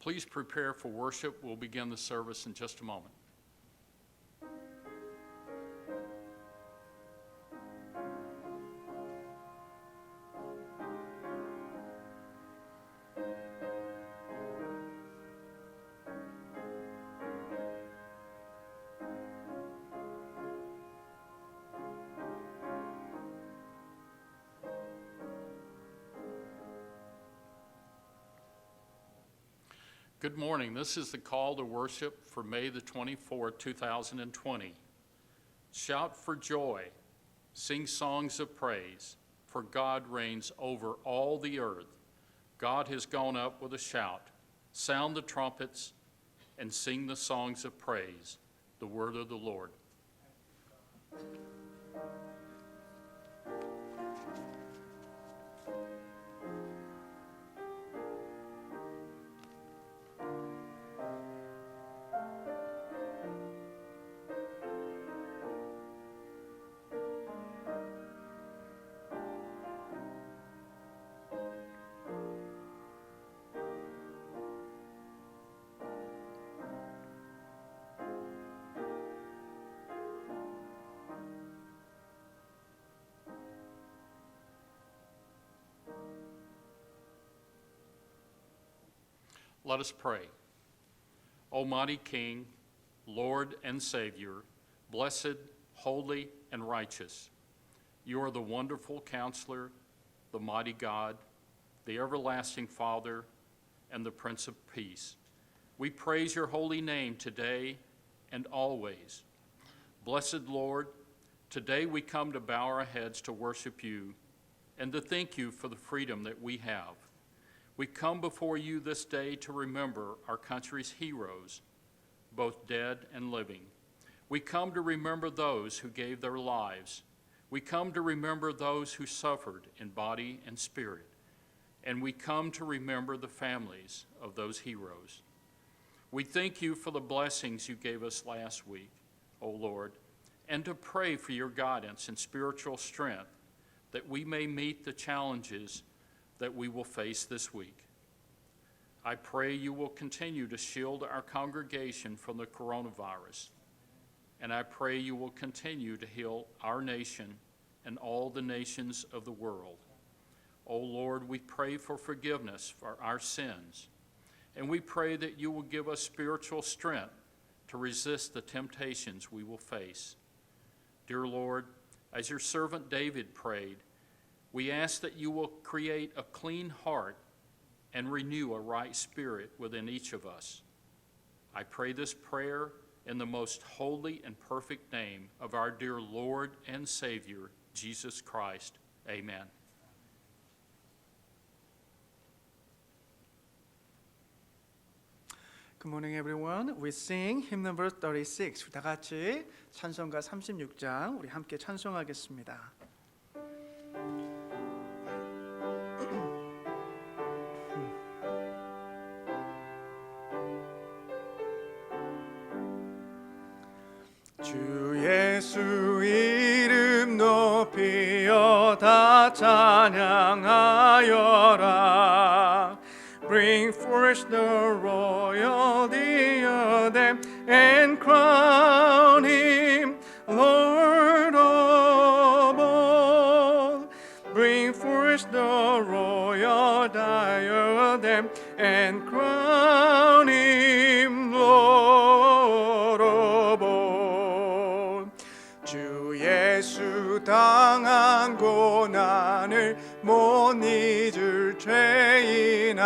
Please prepare for worship. We'll begin the service in just a moment. Good morning. This is the call to worship for May the 24th, 2020. Shout for joy, sing songs of praise, for God reigns over all the earth. God has gone up with a shout. Sound the trumpets and sing the songs of praise, the word of the Lord. Let us pray. Almighty King, Lord and Savior, blessed, holy, and righteous, you are the wonderful Counselor, the mighty God, the everlasting Father, and the Prince of Peace. We praise your holy name today and always. Blessed Lord, today we come to bow our heads to worship you and to thank you for the freedom that we have. We come before you this day to remember our country's heroes, both dead and living. We come to remember those who gave their lives. We come to remember those who suffered in body and spirit. And we come to remember the families of those heroes. We thank you for the blessings you gave us last week, O Lord, and to pray for your guidance and spiritual strength that we may meet the challenges that we will face this week. I pray you will continue to shield our congregation from the coronavirus, and I pray you will continue to heal our nation and all the nations of the world. O Lord, we pray for forgiveness for our sins, and we pray that you will give us spiritual strength to resist the temptations we will face. Dear Lord, as your servant David prayed, we ask that you will create a clean heart and renew a right spirit within each of us. I pray this prayer in the most holy and perfect name of our dear Lord and Savior, Jesus Christ. Amen. Good morning, everyone. We sing hymn number 36. 다 같이 찬송가 36장 우리 함께 찬송하겠습니다. 주 예수 이름 높이어 다 찬양하여라. Bring forth the royal diadem and crown him Lord of all. Bring forth the royal diadem and crown him Lord of all. 주 예수 당한 고난을 못 잊을 죄인아,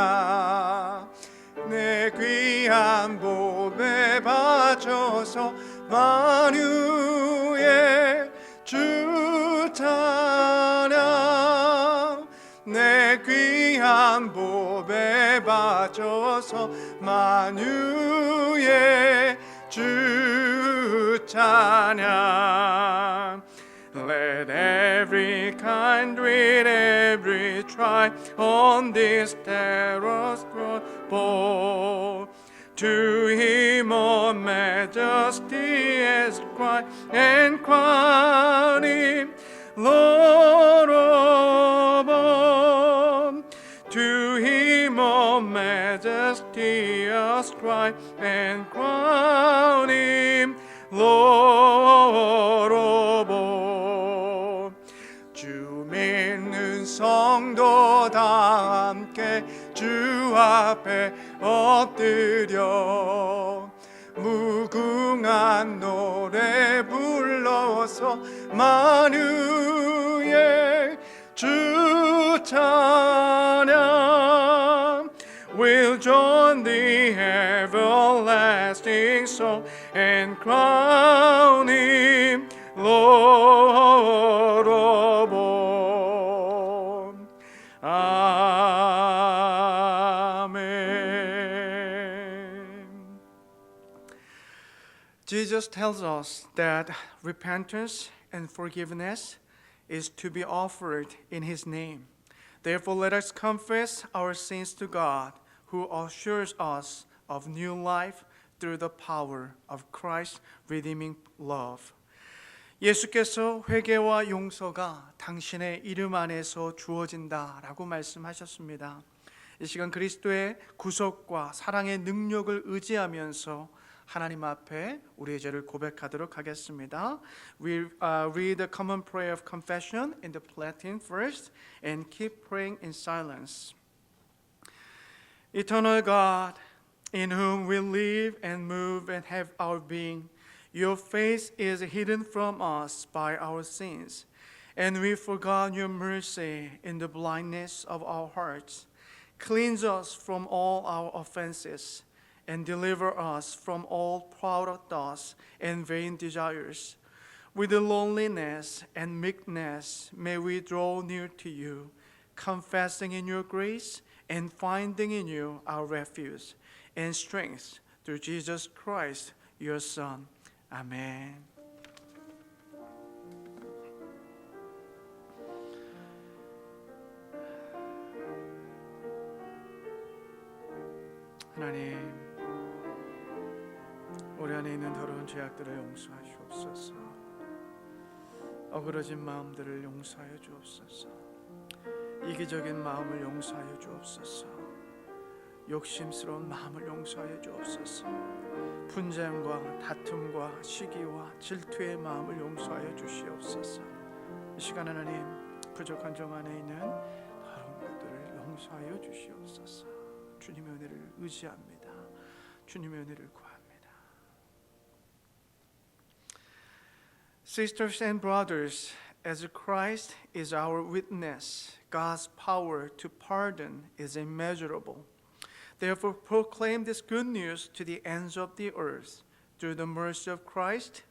내 귀한 보배 바쳐서 만유의 주 찬양, 내 귀한 보배 바쳐서 만유의 주 찬양. Let every kind with every tribe on this terrace fall. To him all majesty is cried and crown him Lord of all. To him all your majesty ascribe and crown him Lord of all. 주 믿는 성도 다 함께 주 앞에 엎드려 무궁한 노래 불러서 만유의 주 찬양. We'll join the everlasting song and crown him Lord of all. Amen. Jesus tells us that repentance and forgiveness is to be offered in His name. Therefore, let us confess our sins to God, who assures us of new life through the power of Christ's redeeming love. 예수께서 회개와 용서가 당신의 이름 안에서 주어진다라고 말씀하셨습니다. 이 시간 그리스도의 구속과 사랑의 능력을 의지하면서 하나님 앞에 우리의 죄를 고백하도록 하겠습니다. We read the common prayer of confession in the Latin first and keep praying in silence. Eternal God, in whom we live and move and have our being, your face is hidden from us by our sins, and we forgot your mercy in the blindness of our hearts. Cleanse us from all our offenses, and deliver us from all proud thoughts and vain desires. With loneliness and meekness may we draw near to you, confessing in your grace and finding in you our refuge and strength through Jesus Christ, your Son. Amen. 하나님, 우리 안에 있는 더러운 죄악들을 용서하시옵소서. 어그러진 마음들을 용서하여 주옵소서. 이기적인 마음을 용서하여 주옵소서. 욕심스러운 마음을 용서하여 주옵소서. 분쟁과 다툼과 시기와 질투의 마음을 용서하여 주시옵소서. 이 시간 하나님, 부족한 종 안에 있는 더러운 것들을 용서하여 주시옵소서. 주님의 은혜를 의지합니다. 주님의 은혜를 구합니다. Sisters and brothers, as Christ is our witness, God's power to pardon is immeasurable. Therefore, proclaim this good news to the ends of the earth. Through the mercy of Christ,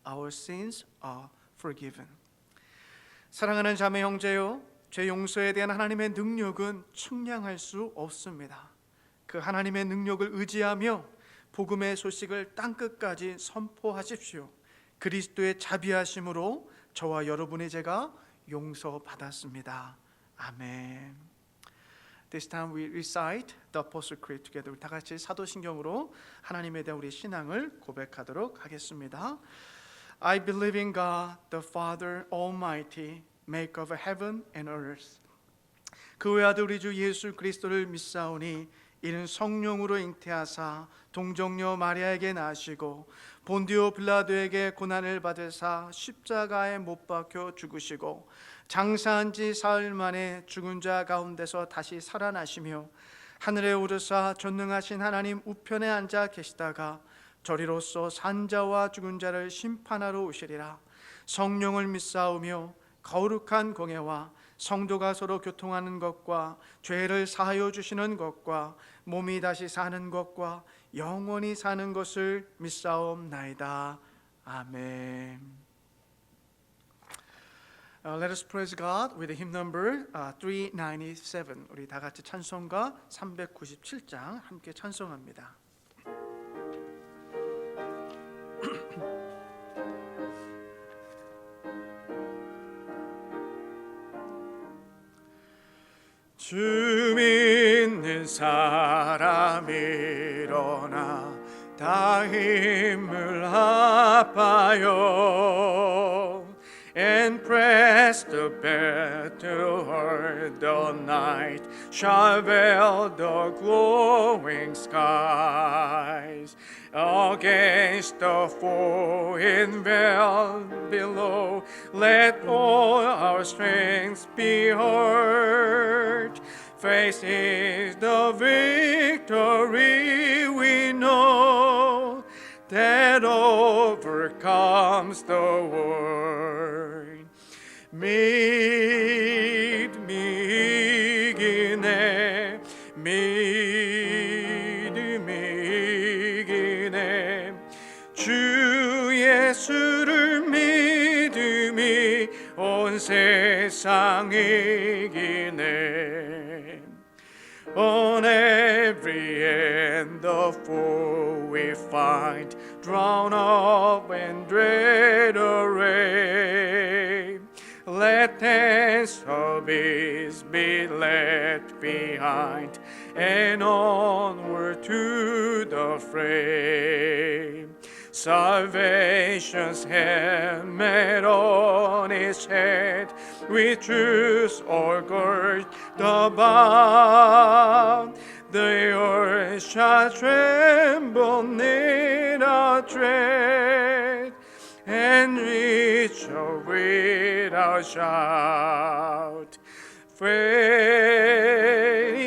our sins are forgiven. 사랑하는 자매 형제요, 죄 용서에 대한 하나님의 능력은 측량할 수 없습니다. 그 하나님의 능력을 의지하며 복음의 소식을 땅끝까지 선포하십시오. 그리스도의 자비하심으로 저와 여러분의 죄가 용서받았습니다. 아멘. This time we recite the Apostle Creed together. 다 같이 사도신경으로 하나님에 대한 우리 신앙을 고백하도록 하겠습니다. I believe in God, the Father Almighty, maker of heaven and earth. 그 외아들 우리 주 예수 그리스도를 믿사오니 이는 성령으로 잉태하사 동정녀 마리아에게 나시고 본디오 빌라도에게 고난을 받으사 십자가에 못 박혀 죽으시고 장사한 지 사흘 만에 죽은 자 가운데서 다시 살아나시며 하늘에 오르사 전능하신 하나님 우편에 앉아 계시다가 저리로서 산자와 죽은 자를 심판하러 오시리라. 성령을 믿사오며 거룩한 공예와 성도가 서로 교통하는 것과 죄를 사하여 주시는 것과 몸이 다시 사는 것과 영원히 사는 것을 믿사옵나이다. 아멘. Let us praise God with the hymn number 397. 우리 다 같이 찬송가 397장 함께 찬송합니다. 주 믿는 사람 일어나 다 힘을 합하여 and press the battle hard, the night shall veil the glowing skies. Against the foe in veil below, let all our strength be heard. Faith is the victory we know that overcomes the world. 믿음이 이기네, 믿음이 이기네. 주 예수를 믿음이 온 세상 이기네. On every hand the foe we find, drawn up in dread array. Let tents of ease be left behind, and onward to the fray. Salvation's helmet on his head, with truth all gird about. The earth shall tremble in our tread, and reach with our shout. Faith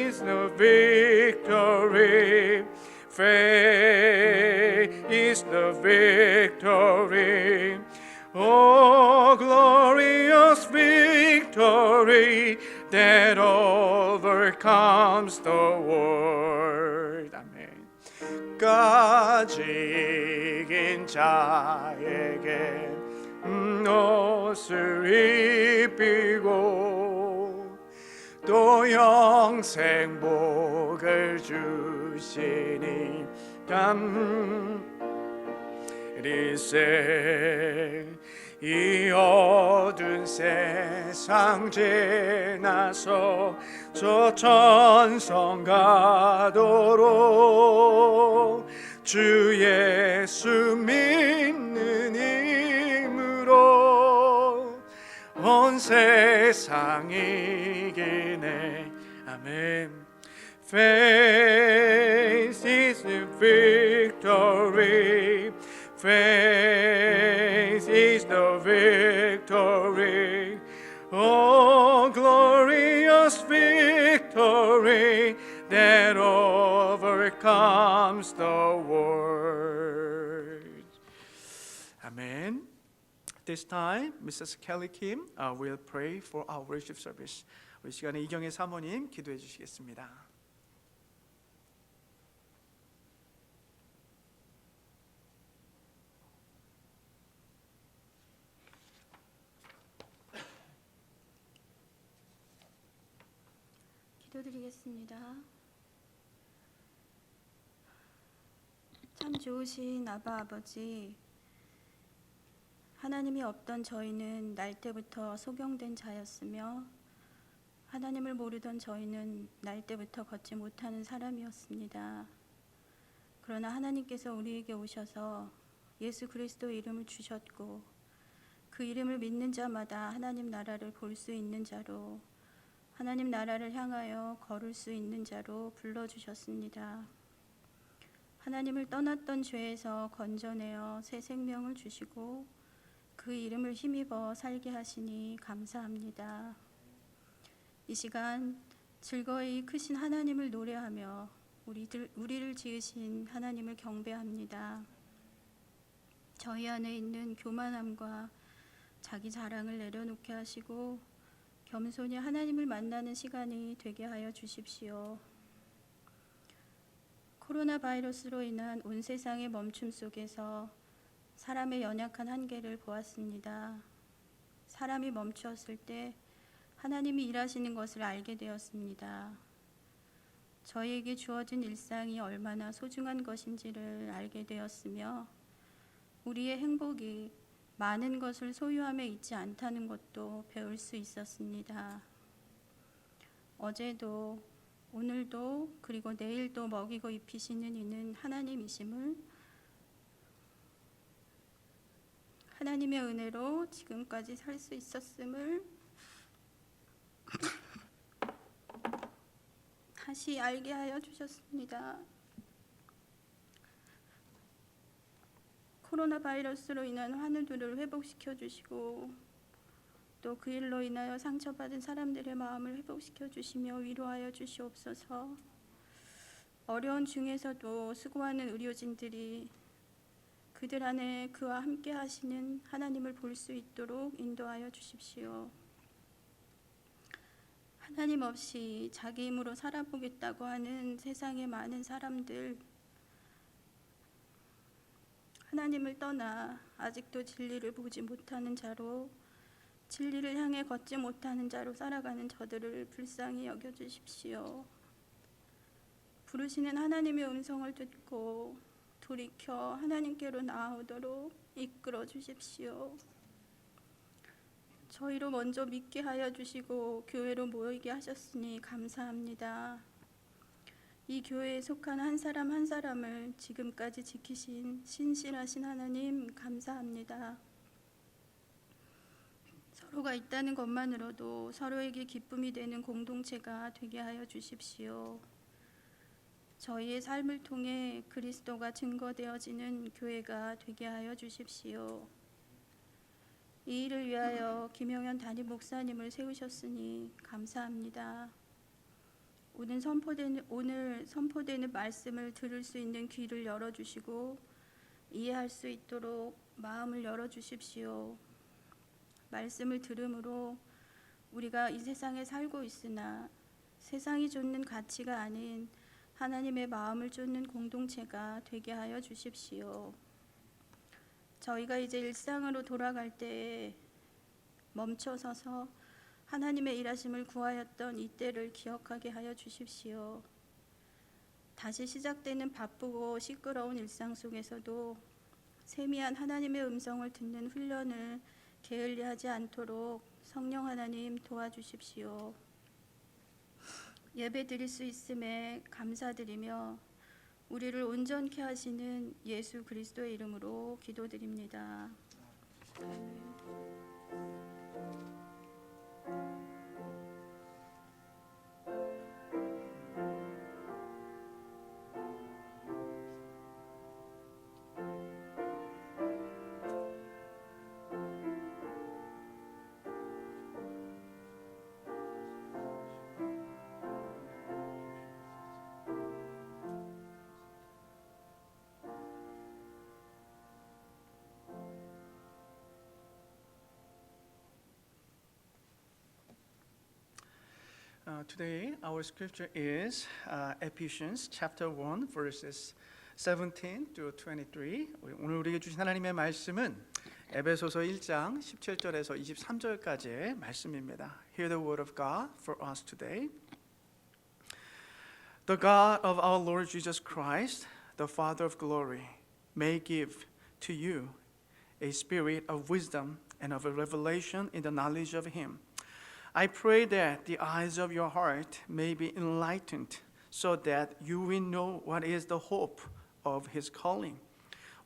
is the victory. Faith is the victory. Oh, glorious victory that overcomes the world. 아멘. 까지 이긴 자에게 옷을 입히고 또 영생 복을 주시니 감리세. 이 어두운 세상 지나서 저 천성 가도록 주 예수 믿는 힘으로 온 세상 이기네. 아멘. Faith is the victory. Faith is the victory. Oh, glorious victory that overcomes the world. Amen. This time, Mrs. Kelly Kim will pray for our worship service. 우리 시간에 이경혜 사모님 기도해 주시겠습니다. 기도드리겠습니다. 참 좋으신 아바 아버지, 하나님이 없던 저희는 날 때부터 소경된 자였으며 하나님을 모르던 저희는 날 때부터 걷지 못하는 사람이었습니다. 그러나 하나님께서 우리에게 오셔서 예수 그리스도 이름을 주셨고 그 이름을 믿는 자마다 하나님 나라를 볼 수 있는 자로, 하나님 나라를 향하여 걸을 수 있는 자로 불러주셨습니다. 하나님을 떠났던 죄에서 건져내어 새 생명을 주시고 그 이름을 힘입어 살게 하시니 감사합니다. 이 시간 즐거이 크신 하나님을 노래하며 우리를 지으신 하나님을 경배합니다. 저희 안에 있는 교만함과 자기 자랑을 내려놓게 하시고 겸손히 하나님을 만나는 시간이 되게 하여 주십시오. 코로나 바이러스로 인한 온 세상의 멈춤 속에서 사람의 연약한 한계를 보았습니다. 사람이 멈추었을 때 하나님이 일하시는 것을 알게 되었습니다. 저희에게 주어진 일상이 얼마나 소중한 것인지를 알게 되었으며 우리의 행복이 많은 것을 소유함에 있지 않다는 것도 배울 수 있었습니다. 어제도 오늘도 그리고 내일도 먹이고 입히시는 이는 하나님이심을, 하나님의 은혜로 지금까지 살 수 있었음을 다시 알게 하여 주셨습니다. 코로나 바이러스로 인한 환우들을 회복시켜 주시고 또 그 일로 인하여 상처받은 사람들의 마음을 회복시켜 주시며 위로하여 주시옵소서. 어려운 중에서도 수고하는 의료진들이 그들 안에 그와 함께 하시는 하나님을 볼 수 있도록 인도하여 주십시오. 하나님 없이 자기 힘으로 살아보겠다고 하는 세상의 많은 사람들, 하나님을 떠나 아직도 진리를 보지 못하는 자로, 진리를 향해 걷지 못하는 자로 살아가는 저들을 불쌍히 여겨주십시오. 부르시는 하나님의 음성을 듣고 돌이켜 하나님께로 나아오도록 이끌어 주십시오. 저희로 먼저 믿게 하여 주시고 교회로 모이게 하셨으니 감사합니다. 이 교회에 속한 한 사람 한 사람을 지금까지 지키신 신실하신 하나님 감사합니다. 서로가 있다는 것만으로도 서로에게 기쁨이 되는 공동체가 되게 하여 주십시오. 저희의 삶을 통해 그리스도가 증거되어지는 교회가 되게 하여 주십시오. 이 일을 위하여 김영현 담임 목사님을 세우셨으니 감사합니다. 오늘 선포되는 말씀을 들을 수 있는 귀를 열어주시고 이해할 수 있도록 마음을 열어주십시오. 말씀을 들음으로 우리가 이 세상에 살고 있으나 세상이 쫓는 가치가 아닌 하나님의 마음을 쫓는 공동체가 되게 하여 주십시오. 저희가 이제 일상으로 돌아갈 때에 멈춰서서 하나님의 일하심을 구하였던 이때를 기억하게 하여 주십시오. 다시 시작되는 바쁘고 시끄러운 일상 속에서도 세미한 하나님의 음성을 듣는 훈련을 게을리하지 않도록 성령 하나님 도와주십시오. 예배 드릴 수 있음에 감사드리며 우리를 온전케 하시는 예수 그리스도의 이름으로 기도드립니다. Today our scripture is Ephesians chapter 1 verses 17 to 23. 오늘 우리에게 주신 하나님의 말씀은 에베소서 1장 17절에서 23절까지의 말씀입니다. Hear the word of God for us today. The God of our Lord Jesus Christ, the Father of glory, may give to you a spirit of wisdom and of a revelation in the knowledge of Him. I pray that the eyes of your heart may be enlightened so that you will know what is the hope of His calling,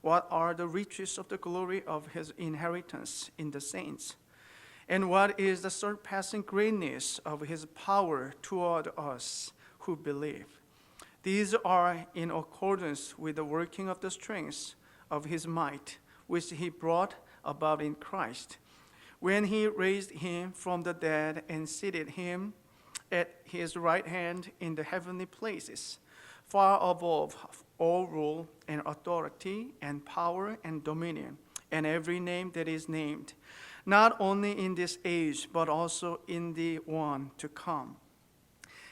what are the riches of the glory of His inheritance in the saints, and what is the surpassing greatness of His power toward us who believe. These are in accordance with the working of the strength of His might, which He brought about in Christ, when He raised Him from the dead and seated Him at His right hand in the heavenly places, far above all rule and authority and power and dominion, and every name that is named, not only in this age, but also in the one to come.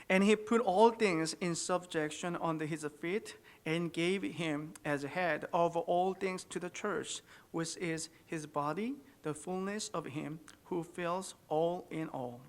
And He put all things in subjection under His feet, and gave Him as head of all things to the church, which is His body, the fullness of Him who fills all in all.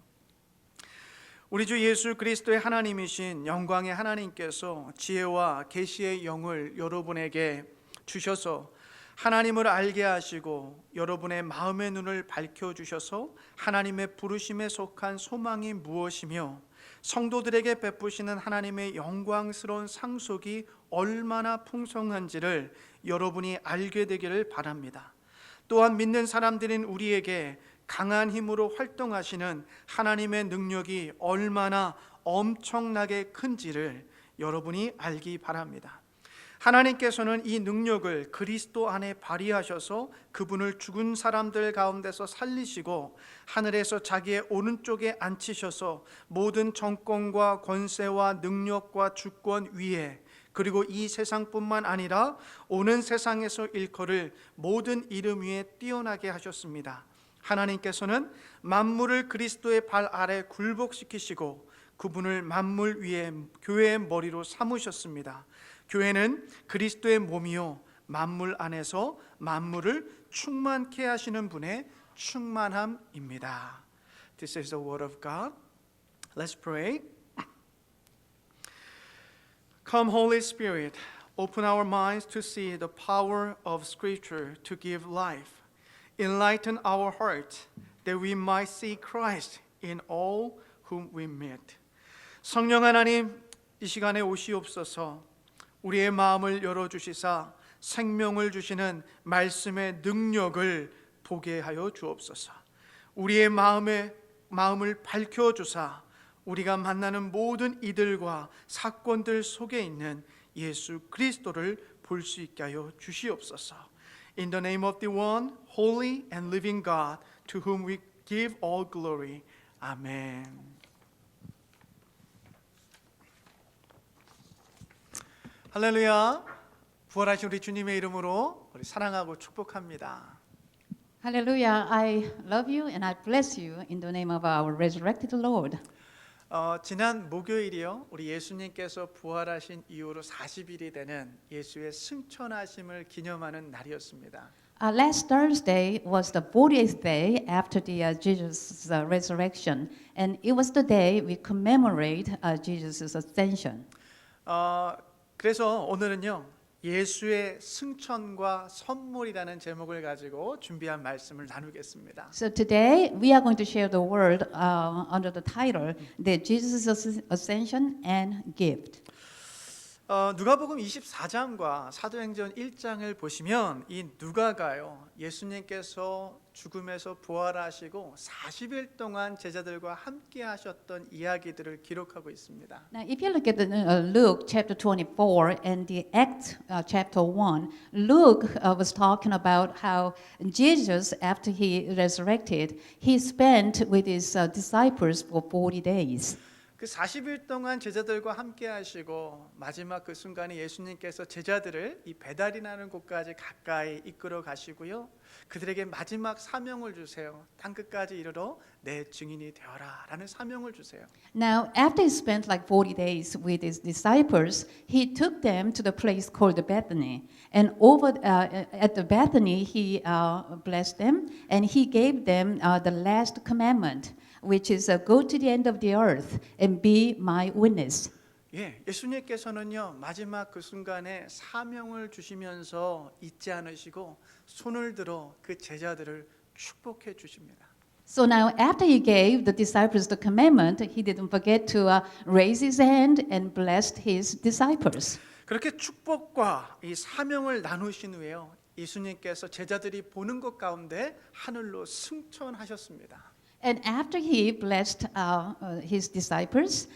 우리 주 예수 그리스도의 하나님이신 영광의 하나님께서 지혜와 계시의 영을 여러분에게 주셔서 하나님을 알게 하시고 여러분의 마음의 눈을 밝혀주셔서 하나님의 부르심에 속한 소망이 무엇이며 성도들에게 베푸시는 하나님의 영광스러운 상속이 얼마나 풍성한지를 여러분이 알게 되기를 바랍니다. 또한 믿는 사람들인 우리에게 강한 힘으로 활동하시는 하나님의 능력이 얼마나 엄청나게 큰지를 여러분이 알기 바랍니다. 하나님께서는 이 능력을 그리스도 안에 발휘하셔서 그분을 죽은 사람들 가운데서 살리시고 하늘에서 자기의 오른쪽에 앉히셔서 모든 정권과 권세와 능력과 주권 위에 그리고 이 세상뿐만 아니라 오는 세상에서 일컬을 모든 이름 위에 뛰어나게 하셨습니다. 하나님께서는 만물을 그리스도의 발 아래 굴복시키시고 그분을 만물 위에 교회의 머리로 삼으셨습니다. 교회는 그리스도의 몸이요 만물 안에서 만물을 충만케 하시는 분의 충만함입니다. This is the word of God. Let's pray. Come, Holy Spirit, open our minds to see the power of Scripture to give life. Enlighten our hearts that we might see Christ in all whom we meet. 성령 하나님, 이 시간에 오시옵소서. 우리의 마음을 열어주시사 생명을 주시는 말씀의 능력을 보게 하여 주옵소서. 우리의 마음을 밝혀주사 우리가 만나는 모든 이들과 사건들 속에 있는 예수 그리스도를 볼 수 있게 하여 주시옵소서. In the name of the one, holy and living God, to whom we give all glory. Amen. 할렐루야. 부활하신 우리 주님의 이름으로 우리 사랑하고 축복합니다. Hallelujah. I love you and I bless you in the name of our resurrected Lord. 지난 목요일이요. 우리 예수님께서 부활하신 이후로 40일이 되는 예수의 승천하심을 기념하는 날이었습니다. Last Thursday was the 40th day after Jesus' resurrection, and it was the day we commemorate Jesus' ascension. 그래서 오늘은요. 예수의 승천과 선물이라는 제목을 가지고 준비한 말씀을 나누겠습니다. So today we are going to share the word under the title that Jesus' ascension and gift. 누가복음 24장과 사도행전 1장을 보시면 이 누가가요. 예수님께서 죽음에서 부활하시고 40일 동안 제자들과 함께 하셨던 이야기들을 기록하고 있습니다. Now, if you look at Luke chapter 24 and the Acts chapter 1, Luke was talking about how Jesus, after he resurrected, he spent with his disciples for 40 days. 그 40일 동안 제자들과 함께 하시고 마지막 그 순간에 예수님께서 제자들을 이 배달이라는 곳까지 가까이 이끌어 가시고요. 그들에게 마지막 사명을 주세요. 땅 끝까지 이르러 내 증인이 되어라라는 사명을 주세요. Now, after he spent like 40 days with his disciples, he took them to the place called Bethany. And over at the Bethany, he blessed them and he gave them the last commandment, which is go to the end of the earth and be my witness. 예, 예수님께서는요 마지막 그 순간에 사명을 주시면서 잊지 않으시고 손을 들어 그 제자들을 축복해 주십니다. So now, after he gave the disciples the commandment, he didn't forget to raise his hand and blessed his disciples. 그렇게 축복과 이 사명을 나누신 후에요 예수님께서 제자들이 보는 것 가운데 하늘로 승천하셨습니다. And after he blessed his disciples,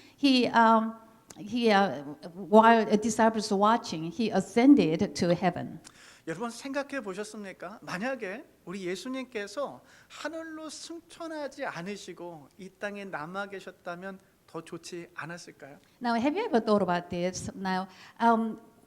while the disciples were watching, he ascended to heaven. 여러분 생각해 보셨습니까? 만약에 우리 예수님께서 하늘로 승천하지 않으시고 이 땅에 남아 계셨다면 더 좋지 않았을까요? Now, have you ever thought about this? Now,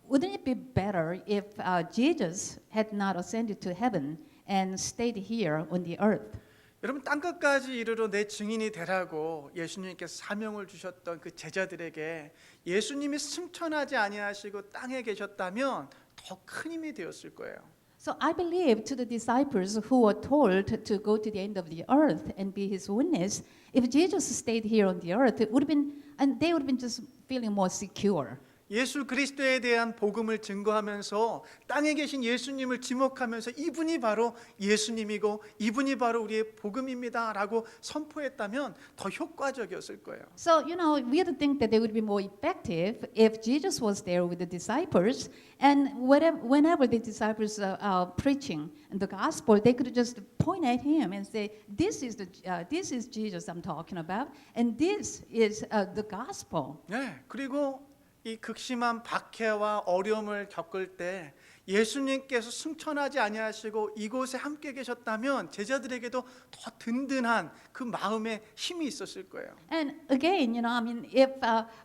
wouldn't it be better if Jesus had not ascended to heaven and stayed here on the earth? 여러분 땅끝까지 이르러 내 증인이 되라고 예수님께서 사명을 주셨던 그 제자들에게 예수님이 승천하지 아니하시고 땅에 계셨다면 더 큰 힘이 되었을 거예요. So I believe to the disciples who were told to go to the end of the earth and be his witness, if Jesus stayed here on the earth, it would have been, and they would have been just feeling more secure. 예수 그리스도에 대한 복음을 증거하면서 땅에 계신 예수님을 지목하면서 이분이 바로 예수님이고 이분이 바로 우리의 복음입니다라고 선포했다면 더 효과적이었을 거예요. So, we had to think that they would be more effective if Jesus was there with the disciples, and whenever the disciples are preaching the gospel, they could just point at him and say, this is Jesus I'm talking about, and this is the gospel. 네, 그리고 이 극심한 박해와 어려움을 겪을 때 예수님께서 승천하지 아니하시고 이곳에 함께 계셨다면 제자들에게도 더 든든한 그 마음의 힘이 있었을 거예요. And again, if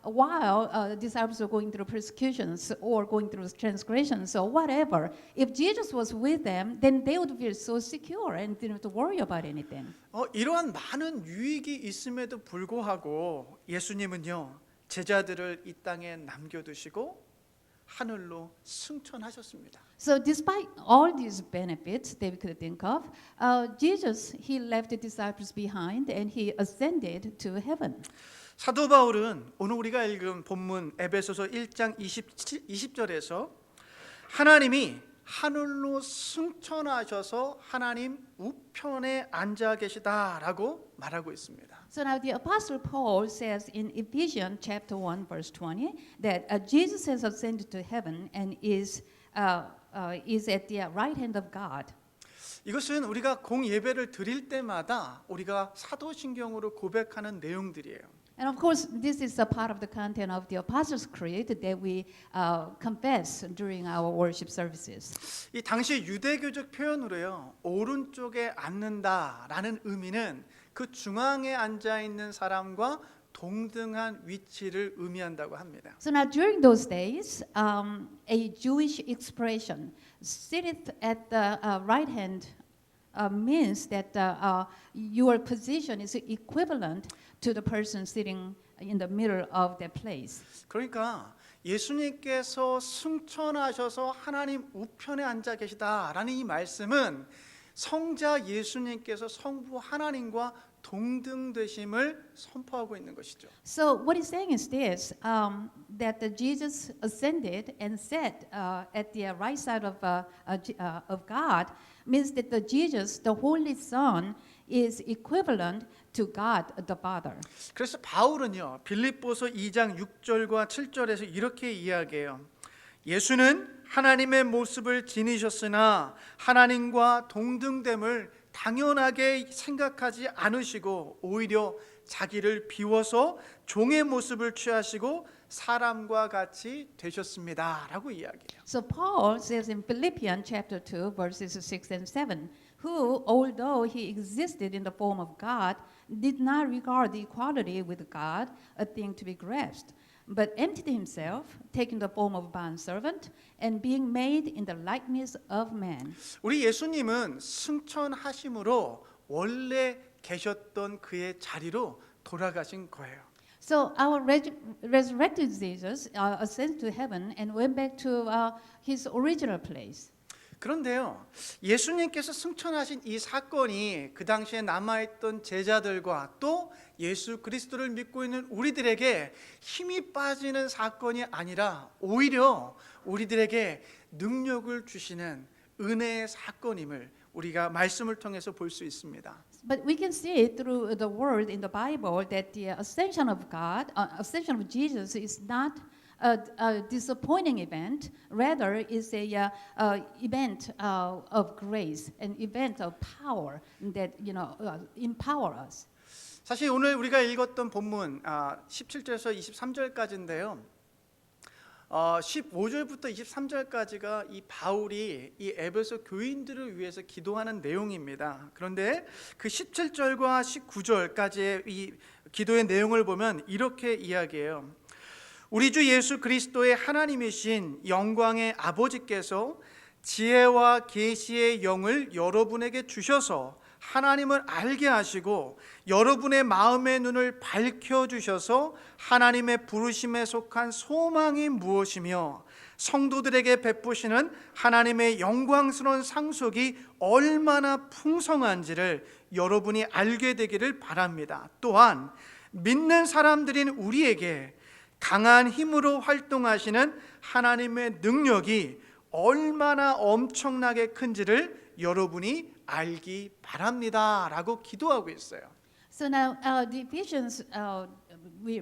while disciples were going through persecutions or going through transgressions or whatever, if Jesus was with them, then they would feel so secure and didn't have to worry about anything. 이러한 많은 유익이 있음에도 불구하고 예수님은요 제자들을 이 땅에 남겨두시고 하늘로 승천하셨습니다. So despite all these benefits that we could think of, Jesus, he left the disciples behind and he ascended to heaven. 사도 바울은 오늘 우리가 읽은 본문 에베소서 1장 20절에서 하나님이 하늘로 승천하셔서 하나님 우편에 앉아 계시다라고 말하고 있습니다. So now the Apostle Paul says in Ephesians chapter 1 verse 20 that Jesus has ascended to heaven and is at the right hand of God. 이것은 우리가 공예배를 드릴 때마다 우리가 사도신경으로 고백하는 내용들이에요. And of course, this is a part of the content of the Apostles' Creed that we confess during our worship services. 이 당시 유대교적 표현으로요 오른쪽에 앉는다라는 의미는 그 중앙에 앉아 있는 사람과 동등한 위치를 의미한다고 합니다. So now during those days, a Jewish expression, sitteth at the right hand, means that your position is equivalent to the person sitting in the middle of that place. 그러니까 예수님께서 승천하셔서 하나님 우편에 앉아 계시다라는 이 말씀은 성자 예수님께서 성부 하나님과 동등되심을 선포하고 있는 것이죠. So what he's saying is this: that Jesus ascended and sat at the right side of God, means that the Jesus, the Holy Son, is equivalent to God the Father. 그래서 바울은요 빌립보서 2장 6절과 7절에서 이렇게 이야기해요. 예수는 하나님의 모습을 지니셨으나 하나님과 동등됨을 당연하게 생각하지 않으시고 오히려 자기를 비워서 종의 모습을 취하시고 사람과 같이 되셨습니다라고 이야기해요. So Paul says in Philippians chapter 2 verses 6 and 7, who, although he existed in the form of God, did not regard the equality with God a thing to be grasped, but emptied himself, taking the form of bondservant, and being made in the likeness of man. 우리 예수님은 승천하심으로 원래 계셨던 그의 자리로 돌아가신 거예요. So our resurrected Jesus ascended to heaven and went back to his original place. 그런데요, 예수님께서 승천하신 이 사건이 그 당시에 남아있던 제자들과 또 예수 그리스도를 믿고 있는 우리들에게 힘이 빠지는 사건이 아니라 오히려 우리들에게 능력을 주시는 은혜의 사건임을 우리가 말씀을 통해서 볼 수 있습니다. But we can see it through the word in the Bible that the ascension of God, ascension of Jesus is not a disappointing event. Rather, is a event of grace, an event of power that empower us. 사실 오늘 우리가 읽었던 본문 17절에서 23절까지인데요. 15절부터 23절까지가 이 바울이 이 에베소 교인들을 위해서 기도하는 내용입니다. 그런데 그 17절과 19절까지의 이 기도의 내용을 보면 이렇게 이야기해요. 우리 주 예수 그리스도의 하나님이신 영광의 아버지께서 지혜와 계시의 영을 여러분에게 주셔서 하나님을 알게 하시고 여러분의 마음의 눈을 밝혀주셔서 하나님의 부르심에 속한 소망이 무엇이며 성도들에게 베푸시는 하나님의 영광스러운 상속이 얼마나 풍성한지를 여러분이 알게 되기를 바랍니다. 또한 믿는 사람들인 우리에게 강한 힘으로 활동하시는 하나님의 능력이 얼마나 엄청나게 큰지를 여러분이 알기 바랍니다라고 기도하고 있어요. So now, the Ephesians, we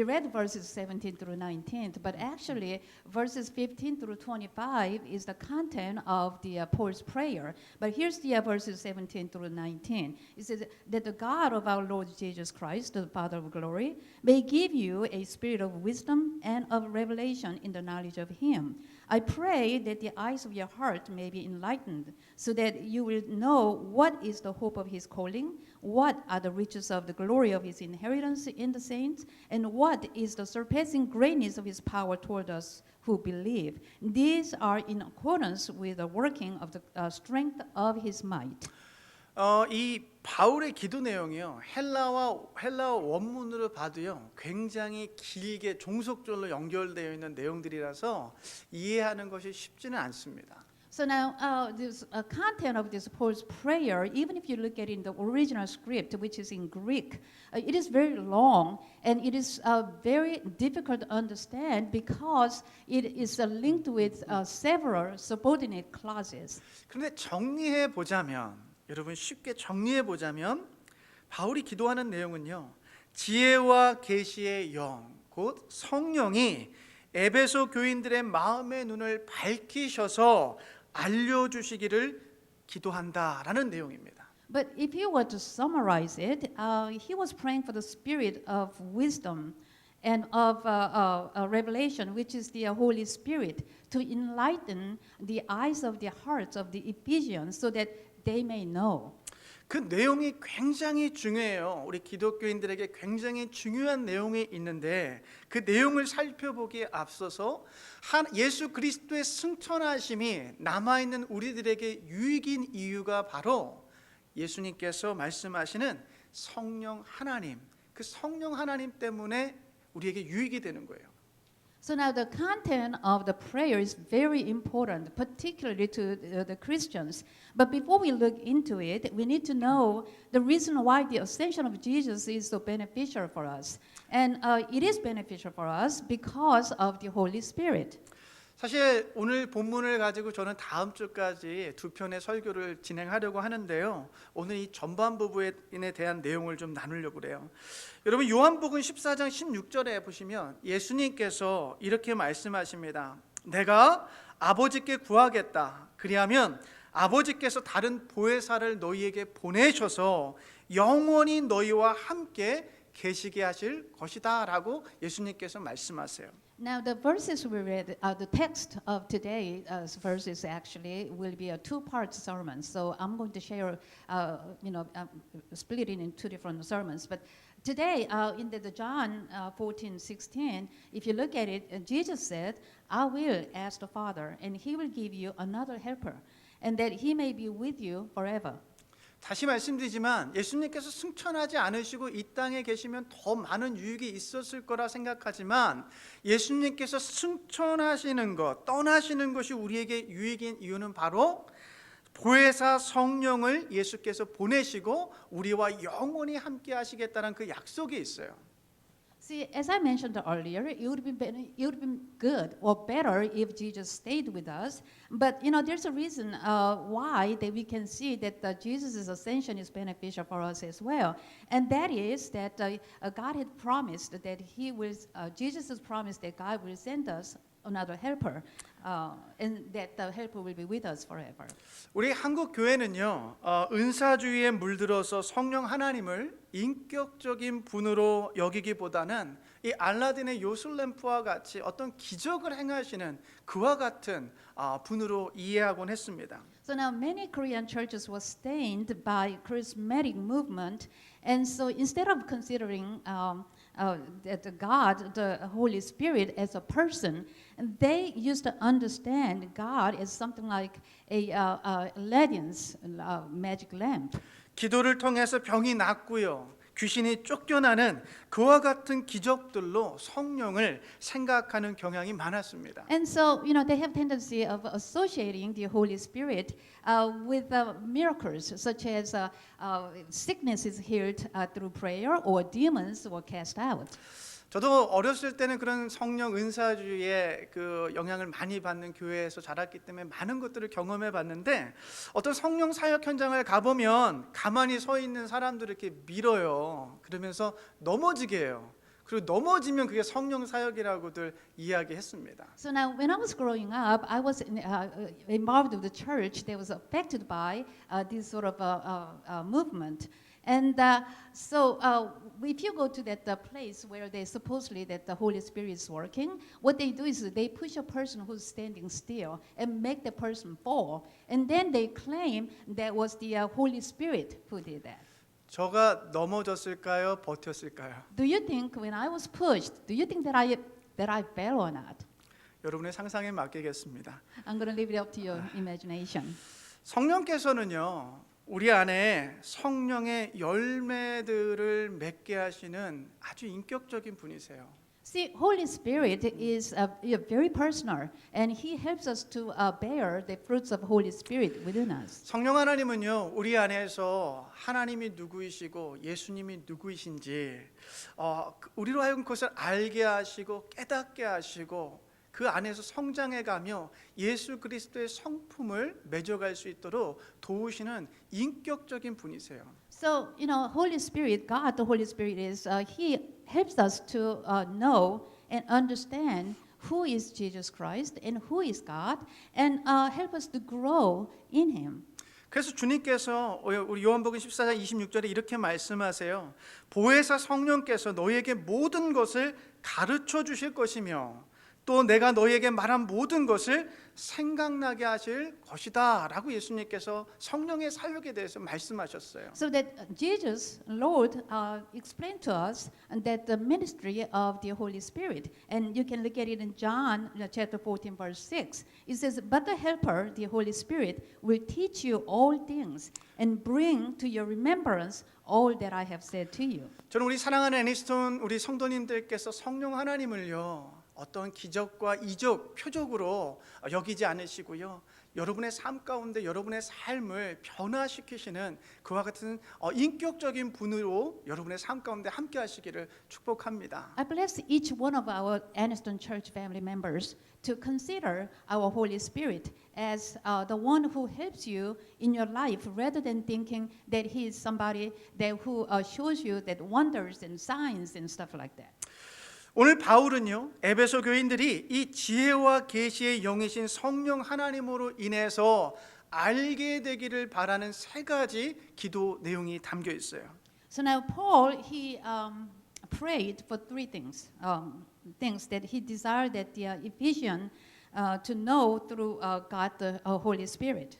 read verses 17 through 19, but actually, verses 15 through 25 is the content of the Paul's prayer. But here's the verses 17 through 19. It says that the God of our Lord Jesus Christ, the Father of glory, may give you a spirit of wisdom and of revelation in the knowledge of Him. I pray that the eyes of your heart may be enlightened, so that you will know what is the hope of His calling, what are the riches of the glory of His inheritance in the saints, and what is the surpassing greatness of His power toward us who believe. These are in accordance with the working of the strength of His might. 이 바울의 기도 내용이요, 헬라어 원문으로 봐도요 굉장히 길게 종속절로 연결되어 있는 내용들이라서 이해하는 것이 쉽지는 않습니다. So now, this content of this Paul's prayer, even if you look at it in the original script, which is in Greek, it is very long and it is very difficult to understand because it is linked with several subordinate clauses. 그런데 정리해 보자면, 여러분 쉽게 정리해 보자면, 바울이 기도하는 내용은요, 지혜와 계시의 영, 곧 성령이 에베소 교인들의 마음의 눈을 밝히셔서 알려주시기를 기도한다라는 내용입니다. But if you were to summarize it, he was praying for the spirit of wisdom and of revelation, which is the Holy Spirit, to enlighten the eyes of the hearts of the Ephesians so that they may know. 그 내용이 굉장히 중요해요. 우리 기독교인들에게 굉장히 중요한 내용이 있는데 그 내용을 살펴보기에 앞서서 예수 그리스도의 승천하심이 남아있는 우리들에게 유익인 이유가 바로 예수님께서 말씀하시는 성령 하나님, 그 성령 하나님 때문에 우리에게 유익이 되는 거예요. So now the content of the prayer is very important, particularly to the Christians. But before we look into it, we need to know the reason why the ascension of Jesus is so beneficial for us. And it is beneficial for us because of the Holy Spirit. 사실 오늘 본문을 가지고 저는 다음 주까지 두 편의 설교를 진행하려고 하는데요. 오늘 이 전반 부분에 대한 내용을 좀 나누려고 그래요. 여러분 요한복음 14장 16절에 보시면 예수님께서 이렇게 말씀하십니다. 내가 아버지께 구하겠다. 그리하면 아버지께서 다른 보혜사를 너희에게 보내셔서 영원히 너희와 함께 계시게 하실 것이다 라고 예수님께서 말씀하세요. Now the verses we read, the text of today's verses actually will be a two-part sermon. So I'm going to share, split it in two different sermons. But today, in the John 14:16, if you look at it, Jesus said, "I will ask the Father, and He will give you another helper, and that He may be with you forever." 다시 말씀드리지만 예수님께서 승천하지 않으시고 이 땅에 계시면 더 많은 유익이 있었을 거라 생각하지만 예수님께서 승천하시는 것, 떠나시는 것이 우리에게 유익인 이유는 바로 보혜사 성령을 예수께서 보내시고 우리와 영원히 함께 하시겠다는 그 약속이 있어요. See, as I mentioned earlier, it would have been good or better if Jesus stayed with us. But there's a reason why that we can see that Jesus' ascension is beneficial for us as well, and that is that God had promised that Jesus has promised that God will send us another helper, and that the helper will be with us forever. 우리 한국 교회는요, 은사주의에 물들어서 성령 하나님을 인격적인 분으로 여기기보다는 이 알라딘의 요술램프와 같이 어떤 기적을 행하시는 그와 같은 분으로 이해하곤 했습니다. So now many Korean churches were stained by charismatic movement, and so instead of considering that God, the Holy Spirit, as a person, they used to understand God as something like a Aladdin's magic lamp. 기도를 통해서 병이 낫고요. 귀신이 쫓겨나는 그와 같은 기적들로 성령을 생각하는 경향이 많았습니다. And so, they have tendency of associating the Holy Spirit with miracles, such as sickness is healed through prayer, or demons were cast out. 저도 어렸을 때는 그런 성령 은사주의의 그 영향을 많이 받는 교회에서 자랐기 때문에 많은 것들을 경험해 봤는데, 어떤 성령 사역 현장을 가보면 가만히 서 있는 사람들을 이렇게 밀어요. 그러면서 넘어지게 해요. 그리고 넘어지면 그게 성령 사역이라고들 이야기했습니다. So now, when I was growing up, I was involved with the church that was affected by this sort of movement. And so if you go to that place where they supposedly that the Holy Spirit is working, what they do is they push a person who's standing still and make the person fall. And then they claim that was the Holy Spirit who did that. 저가 넘어졌을까요? 버텼을까요? Do you think when I was pushed, do you think that I fell or not? 여러분의 상상에 맡기겠습니다. I'm going to leave it up to your imagination. 성령께서는요, 우리 안에 성령의 열매들을 맺게 하시는 아주 인격적인 분이세요. See, Holy Spirit is very personal, and He helps us to bear the fruits of Holy Spirit within us. 성령 하나님은요, 우리 안에서 하나님이 누구이시고 예수님이 누구이신지 우리로 하여금 그것을 알게 하시고 깨닫게 하시고 그 안에서 성장해가며 예수 그리스도의 성품을 맺어갈 수 있도록 도우시는 인격적인 분이세요. So, Holy Spirit, God, the Holy Spirit is, He helps us to know and understand who is Jesus Christ and who is God, and help us to grow in Him. 그래서 주님께서 우리 요한복음 14장 26절에 이렇게 말씀하세요. 보혜사 성령께서 너희에게 모든 것을 가르쳐 주실 것이며 또 내가 너희에게 말한 모든 것을 생각나게 하실 것이다 라고 예수님께서 성령의 사역에 대해서 말씀하셨어요. So that Jesus, Lord, explained to us that the ministry of the Holy Spirit, and you can look at it in John chapter 14, verse 6. It says, "But the Helper, the Holy Spirit, will teach you all things and bring to your remembrance all that I have said to you." 저는 우리 사랑하는 애니스톤 우리 성도님들께서 성령 하나님을요, 어떤 기적과 이적, 표적으로 여기지 않으시고요, 여러분의 삶 가운데 여러분의 삶을 변화시키시는 그와 같은 인격적인 분으로 여러분의 삶 가운데 함께 하시기를 축복합니다. I bless each one of our Aniston Church family members to consider our Holy Spirit as the one who helps you in your life, rather than thinking that He is somebody who shows you that wonders and signs and stuff like that. 오늘 바울은요, 에베소 교인들이 이 지혜와 계시의 영이신 성령 하나님으로 인해서 알게 되기를 바라는 세 가지 기도 내용이 담겨 있어요. So now Paul, he prayed for three things, things that he desired that the Ephesians to know through God the Holy Spirit.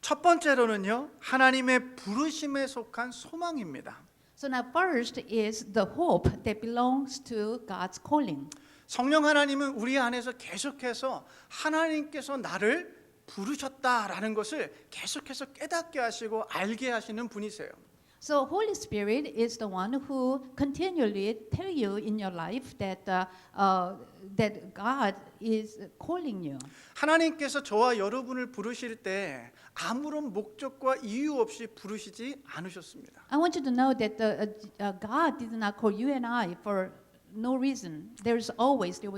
첫 번째로는요, 하나님의 부르심에 속한 소망입니다. So now first is the hope that belongs to God's calling. 성령 하나님은 우리 안에서 계속해서 하나님께서 나를 부르셨다라는 것을 계속해서 깨닫게 하시고 알게 하시는 분이세요. So Holy Spirit is the one who continually tell you in your life that that God is calling you. 하나님께서 저와 여러분을 부르실 때 아무런 목적과 이유 없이 부르시지 않으셨습니다. I want you to know that God did not call you and I for no reason. There was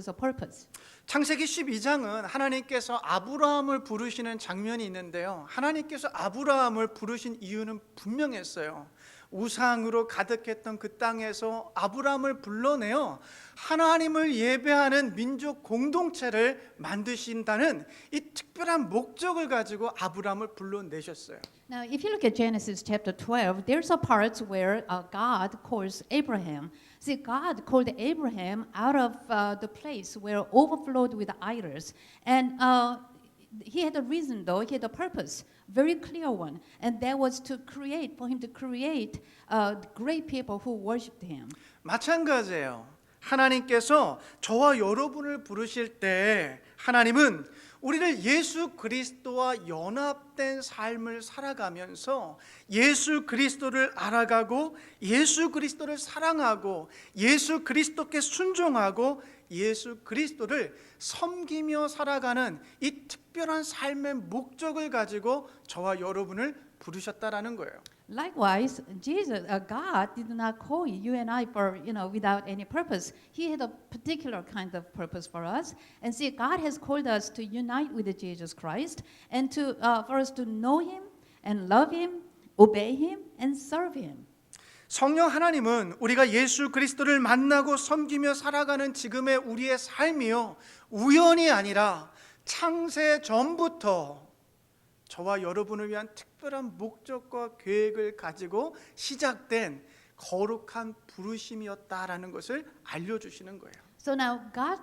a purpose. 창세기 12장은 하나님께서 아브라함을 부르시는 장면이 있는데요. 하나님께서 아브라함을 부르신 이유는 분명했어요. 우상으로 가득했던 그 땅에서 아브라함을 불러내어 하나님을 예배하는 민족 공동체를 만드신다는 이 특별한 목적을 가지고 아브라함을 불러내셨어요. Now, if you look at Genesis chapter 12, there's a part where God calls Abraham. See, God called Abraham out of the place where overflowed with idols. And he had a reason, though, he had a purpose, very clear one. And that was for him to create great people who worshiped him. 마찬가지예요. 하나님께서 저와 여러분을 부르실 때 하나님은 우리를 예수 그리스도와 연합된 삶을 살아가면서 예수 그리스도를 알아가고 예수 그리스도를 사랑하고 예수 그리스도께 순종하고 예수 그리스도를 섬기며 살아가는 이 특별한 삶의 목적을 가지고 저와 여러분을 부르셨다라는 거예요. Likewise, God did not call you and I for, without any purpose. He had a particular kind of purpose for us. And see, God has called us to unite with Jesus Christ and for us to know Him and love Him, obey Him, and serve Him. 성령 하나님은 우리가 예수 그리스도를 만나고 섬기며 살아가는 지금의 우리의 삶이요, 우연이 아니라 창세 전부터 저와 여러분을 위한 특별한 목적과 계획을 가지고 시작된 거룩한 부르심이었다라는 것을 알려주시는 거예요. So now God,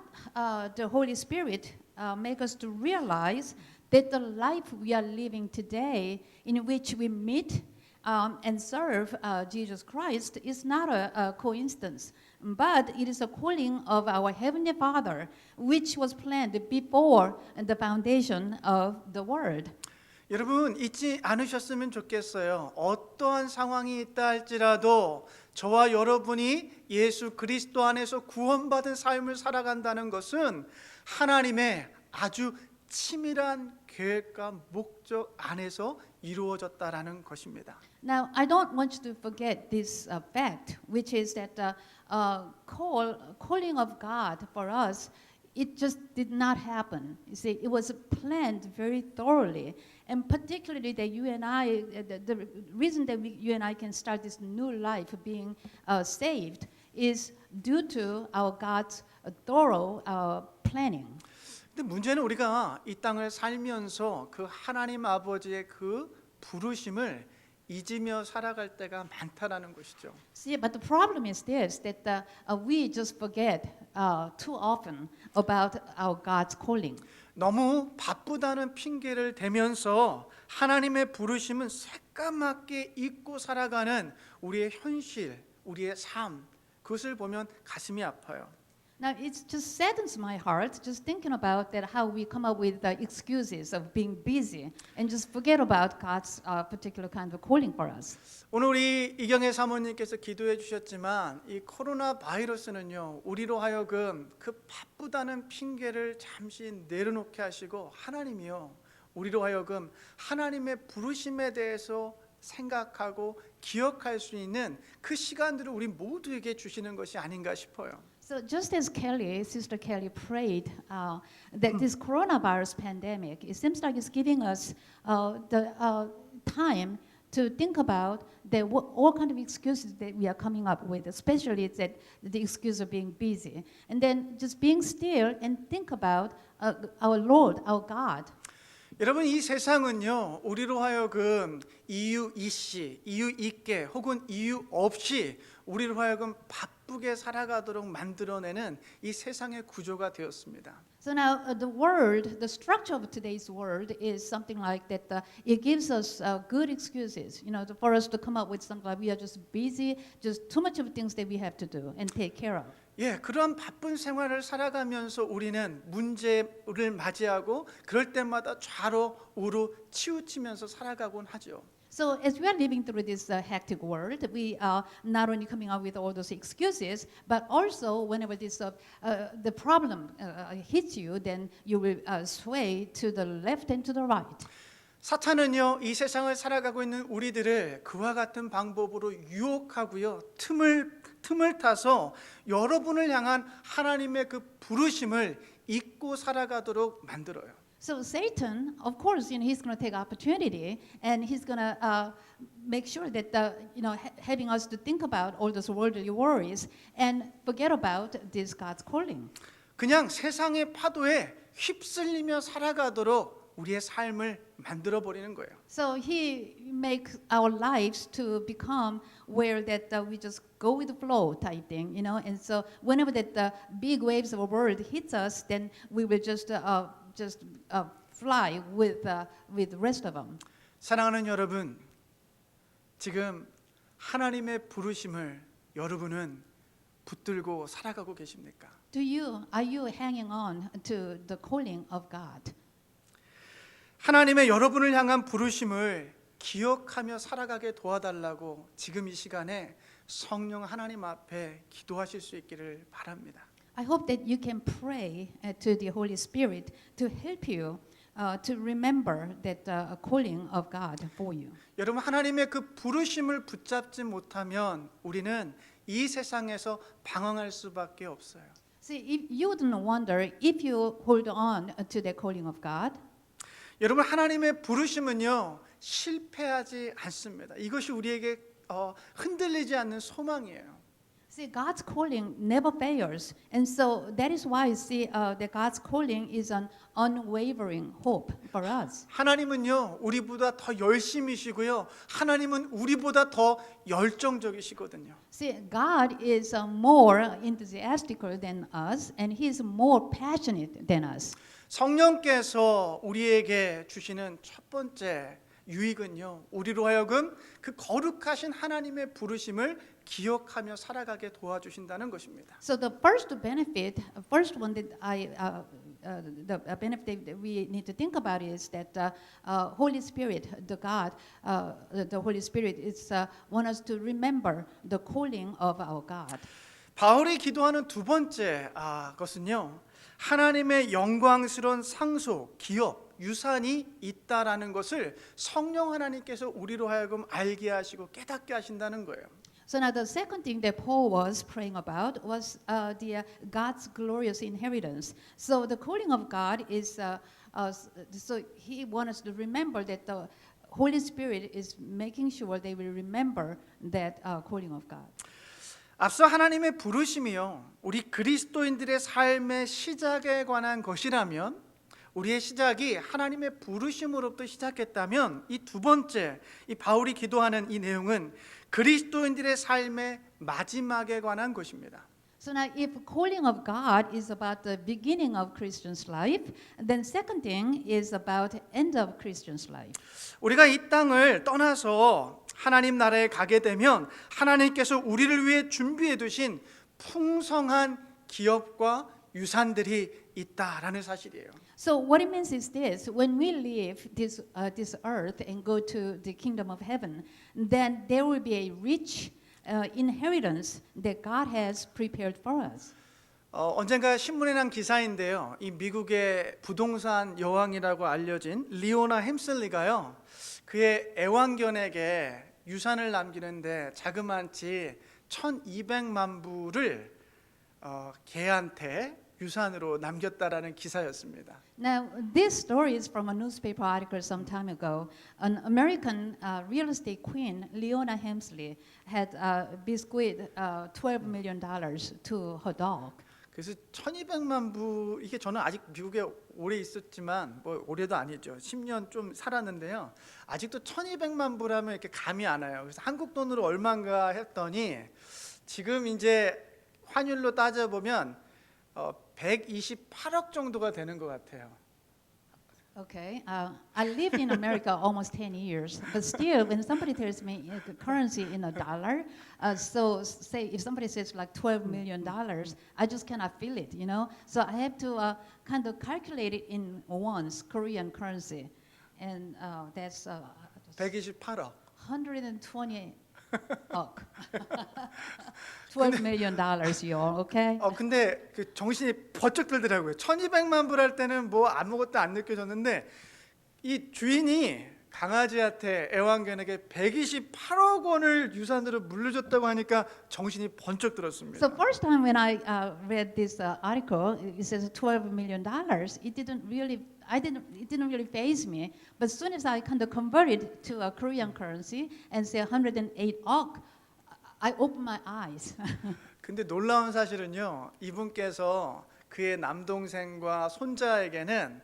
the Holy Spirit, make us to realize that the life we are living today, in which we meet and serve Jesus Christ, is not a coincidence, but it is a calling of our Heavenly Father, which was planned before the foundation of the world. 여러분 잊지 않으셨으면 좋겠어요. 어떠한 상황이 있다 할지라도 저와 여러분이 예수 그리스도 안에서 구원받은 삶을 살아간다는 것은 하나님의 아주 치밀한 계획과 목적 안에서 이루어졌다라는 것입니다. Now, I don't want you to forget this fact, which is that calling of God for us, it just did not happen. You see, it was planned very thoroughly, and particularly that you and I, the reason that you and I can start this new life being saved is due to our God's thorough planning. 근데 문제는 우리가 이 땅을 살면서 그 하나님 아버지의 그 부르심을 잊으며 살아갈 때가 많다라는 것이죠. See, but the problem is this: that we just forget too often about our God's calling. 너무 바쁘다는 핑계를 대면서 하나님의 부르심은 새까맣게 잊고 살아가는 우리의 현실, 우리의 삶, 그것을 보면 가슴이 아파요. Now, it just saddens my heart just thinking about that how we come up with the excuses of being busy and just forget about God's particular kind of calling for us. 오늘 우리 이경혜 사모님께서 기도해 주셨지만 이 코로나 바이러스는요, 우리로 하여금 그 바쁘다는 핑계를 잠시 내려놓게 하시고 하나님이요, 우리로 하여금 하나님의 부르심에 대해서 생각하고 기억할 수 있는 그 시간들을 우리 모두에게 주시는 것이 아닌가 싶어요. So just as Sister Kelly prayed that this coronavirus pandemic, it seems like it's giving us the time to think about all kind of excuses that we are coming up with, especially that the excuse of being busy, and then just being still and think about our Lord, our God. 여러분 이 세상은요, 우리로 하여금 이유 있이, 이유 있게 혹은 이유 없이 우리로 하여금 바쁘게 살아가도록 만들어내는 이 세상의 구조가 되었습니다. So now the world, the structure of today's world is something like that. It gives us good excuses, for us to come up with something like we are just busy, just too much of things that we have to do and take care of. 예, 그러한 바쁜 생활을 살아가면서 우리는 문제를 맞이하고 그럴 때마다 좌로 우로 치우치면서 살아가곤 하죠. So as we are living through this hectic world, we are not only coming up with all those excuses, but also whenever the problem hits you, then you will sway to the left and to the right. 사탄은요, 이 세상을 살아가고 있는 우리들을 그와 같은 방법으로 유혹하고요, 틈을 타서 여러분을 향한 하나님의 그 부르심을 잊고 살아가도록 만들어요. So Satan, of course, he's going to take opportunity, and he's going to make sure that having us to think about all those worldly worries and forget about this God's calling. 그냥 세상의 파도에 휩쓸리며 살아가도록 우리의 삶을 만들어 버리는 거예요. So he makes our lives to become where that we just go with the flow type thing, And so whenever that the big waves of a world hits us, then we will just fly with the rest of them. 사랑하는 여러분, 지금 하나님의 부르심을 여러분은 붙들고 살아가고 계십니까? Are you hanging on to the calling of God? 하나님의 여러분을 향한 부르심을 기억하며 살아가게 도와달라고 지금 이 시간에 성령 하나님 앞에 기도하실 수 있기를 바랍니다. I hope that you can pray to the Holy Spirit to help you to remember that calling of God for you. 여러분 하나님의 그 부르심을 붙잡지 못하면 우리는 이 세상에서 방황할 수밖에 없어요. See, if you wouldn't wonder if you hold on to the calling of God. 여러분 하나님의 부르심은요 실패하지 않습니다. 이것이 우리에게 흔들리지 않는 소망이에요. See, God's calling never fails, and so that is why that God's calling is an unwavering hope for us. 하나님은요 우리보다 더 열심이시고요. 하나님은 우리보다 더 열정적이시거든요. See, God is more enthusiastical than us, and He is more passionate than us. 성령께서 우리에게 주시는 첫 번째 유익은요 우리로 하여금 그 거룩하신 하나님의 부르심을 기억하며 살아가게 도와주신다는 것입니다. So the first benefit, first one that the benefit that we need to think about is that Holy Spirit, the God, the Holy Spirit is want us to remember the calling of our God. 바울이 기도하는 두 번째 것은요 하나님의 영광스러운 상속, 기업, 유산이 있다라는 것을 성령 하나님께서 우리로 하여금 알게 하시고 깨닫게 하신다는 거예요. So now the second thing that Paul was praying about was God's glorious inheritance. So the calling of God is so he wants us to remember that the Holy Spirit is making sure they will remember that calling of God. 앞서 하나님의 부르심이요 우리 그리스도인들의 삶의 시작에 관한 것이라면 우리의 시작이 하나님의 부르심으로부터 시작했다면 이 두 번째 이 바울이 기도하는 이 내용은 그리스도인들의 삶의 마지막에 관한 것입니다. So now if calling of God is about the beginning of Christian's life, then second thing is about the end of Christian's life. 우리가 이 땅을 떠나서 하나님 나라에 가게 되면 하나님께서 우리를 위해 준비해 두신 풍성한 기업과 유산들이 있다라는 사실이에요. So what it means is this: when we leave this earth and go to the kingdom of heaven, then there will be a rich inheritance that God has prepared for us. 언젠가 신문에 난 기사인데요. 이 미국의 부동산 여왕이라고 알려진 리오나 햄슬리가요. 그의 애완견에게 유산을 남기는데 자그마치 1,200만 불을 개한테 유산으로 남겼다라는 기사였습니다. Now, this story is from a newspaper article some time ago. An American real estate queen, Leona Helmsley, had bequeathed $12 million to her dog. 그래서 1,200만 불 이게 저는 아직 미국에 오래 있었지만 뭐 올해도 아니죠. 10년 좀 살았는데요. 아직도 1,200만 불 하면 이렇게 감이 안 와요. 그래서 한국 돈으로 얼마인가 했더니 지금 이제 환율로 따져 보면 128억 정도가 되는 것 같아요. Okay, I lived in America almost 10 years, but still, when somebody tells me the currency in a dollar, so say if somebody says like $12 million, I just cannot feel it, you know. So I have to kind of calculate it in wons, Korean currency, and that's 128억. 120억. $12 million, y'all. Okay. 근데 그 정신이 번쩍 들더라고요. 1,200만 불 할 때는 뭐 아무것도 안 느껴졌는데 이 주인이 강아지한테 애완견에게 128억 원을 유산으로 물려줬다고 하니까 정신이 번쩍 들었습니다. So first time when I read this article, it says $12 million. It didn't really faze me. But as soon as I kind of converted to a Korean currency and say 108억, I opened my eyes. 근데 놀라운 사실은요. 이분께서 그의 남동생과 손자에게는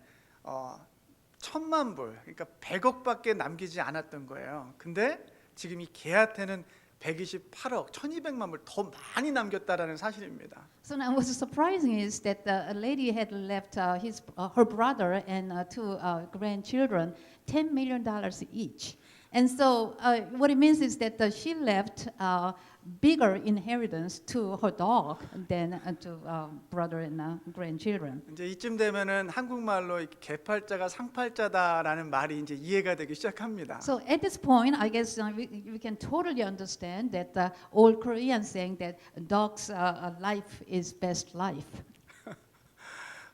1,000만 불, 그러니까 100억밖에 남기지 않았던 거예요. 근데 지금 이 개한테는 128억, 1,200만 불 더 많이 남겼다라는 사실입니다. So now what's surprising is that a lady had left her brother and two grandchildren $10 million each. And so what it means is that she left bigger inheritance to her dog than to brother and grandchildren. 이제 이쯤 되면은 한국말로 이렇게 개팔자가 상팔자다라는 말이 이제 이해가 되기 시작합니다. So at this point, I guess we can totally understand that the old Korean saying that dog's life is best life.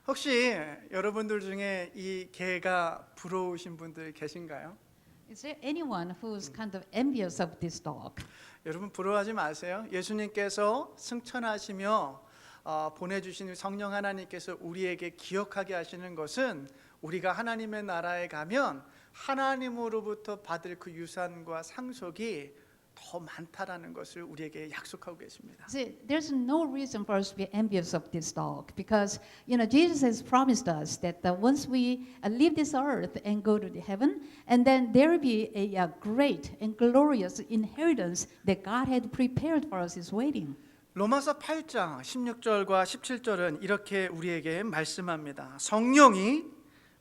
혹시 여러분들 중에 이 개가 부러우신 분들 계신가요? Is there anyone who's kind of envious of this dog? 여러분 부러워하지 마세요. 예수님께서 승천하시며 보내주신 성령 하나님께서 우리에게 기억하게 하시는 것은 우리가 하나님의 나라에 가면 하나님으로부터 받을 그 유산과 상속이 더 많다라는 것을 우리에게 약속하고 계십니다. See, there's no reason for us to be envious of this dog because, Jesus has promised us that once we leave this earth and go to the heaven, and then there will be a great and glorious inheritance that God had prepared for us is waiting. 로마서 8장 16절과 17절은 이렇게 우리에게 말씀합니다. 성령이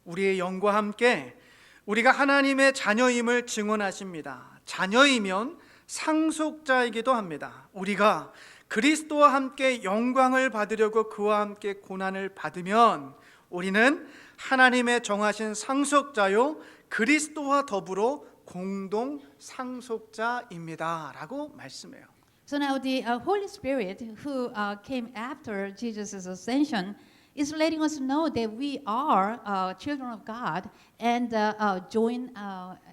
우리의 영과 함께 우리가 하나님의 자녀임을 증언하십니다. 자녀이면 상속자이기도 합니다. 우리가 그리스도와 함께 영광을 받으려고 그와 함께 고난을 받으면 우리는 하나님의 정하신 상속자요 그리스도와 더불어 공동 상속자입니다. 라고 말씀해요. So now the Holy Spirit who came after Jesus' ascension is letting us know that we are children of God and joint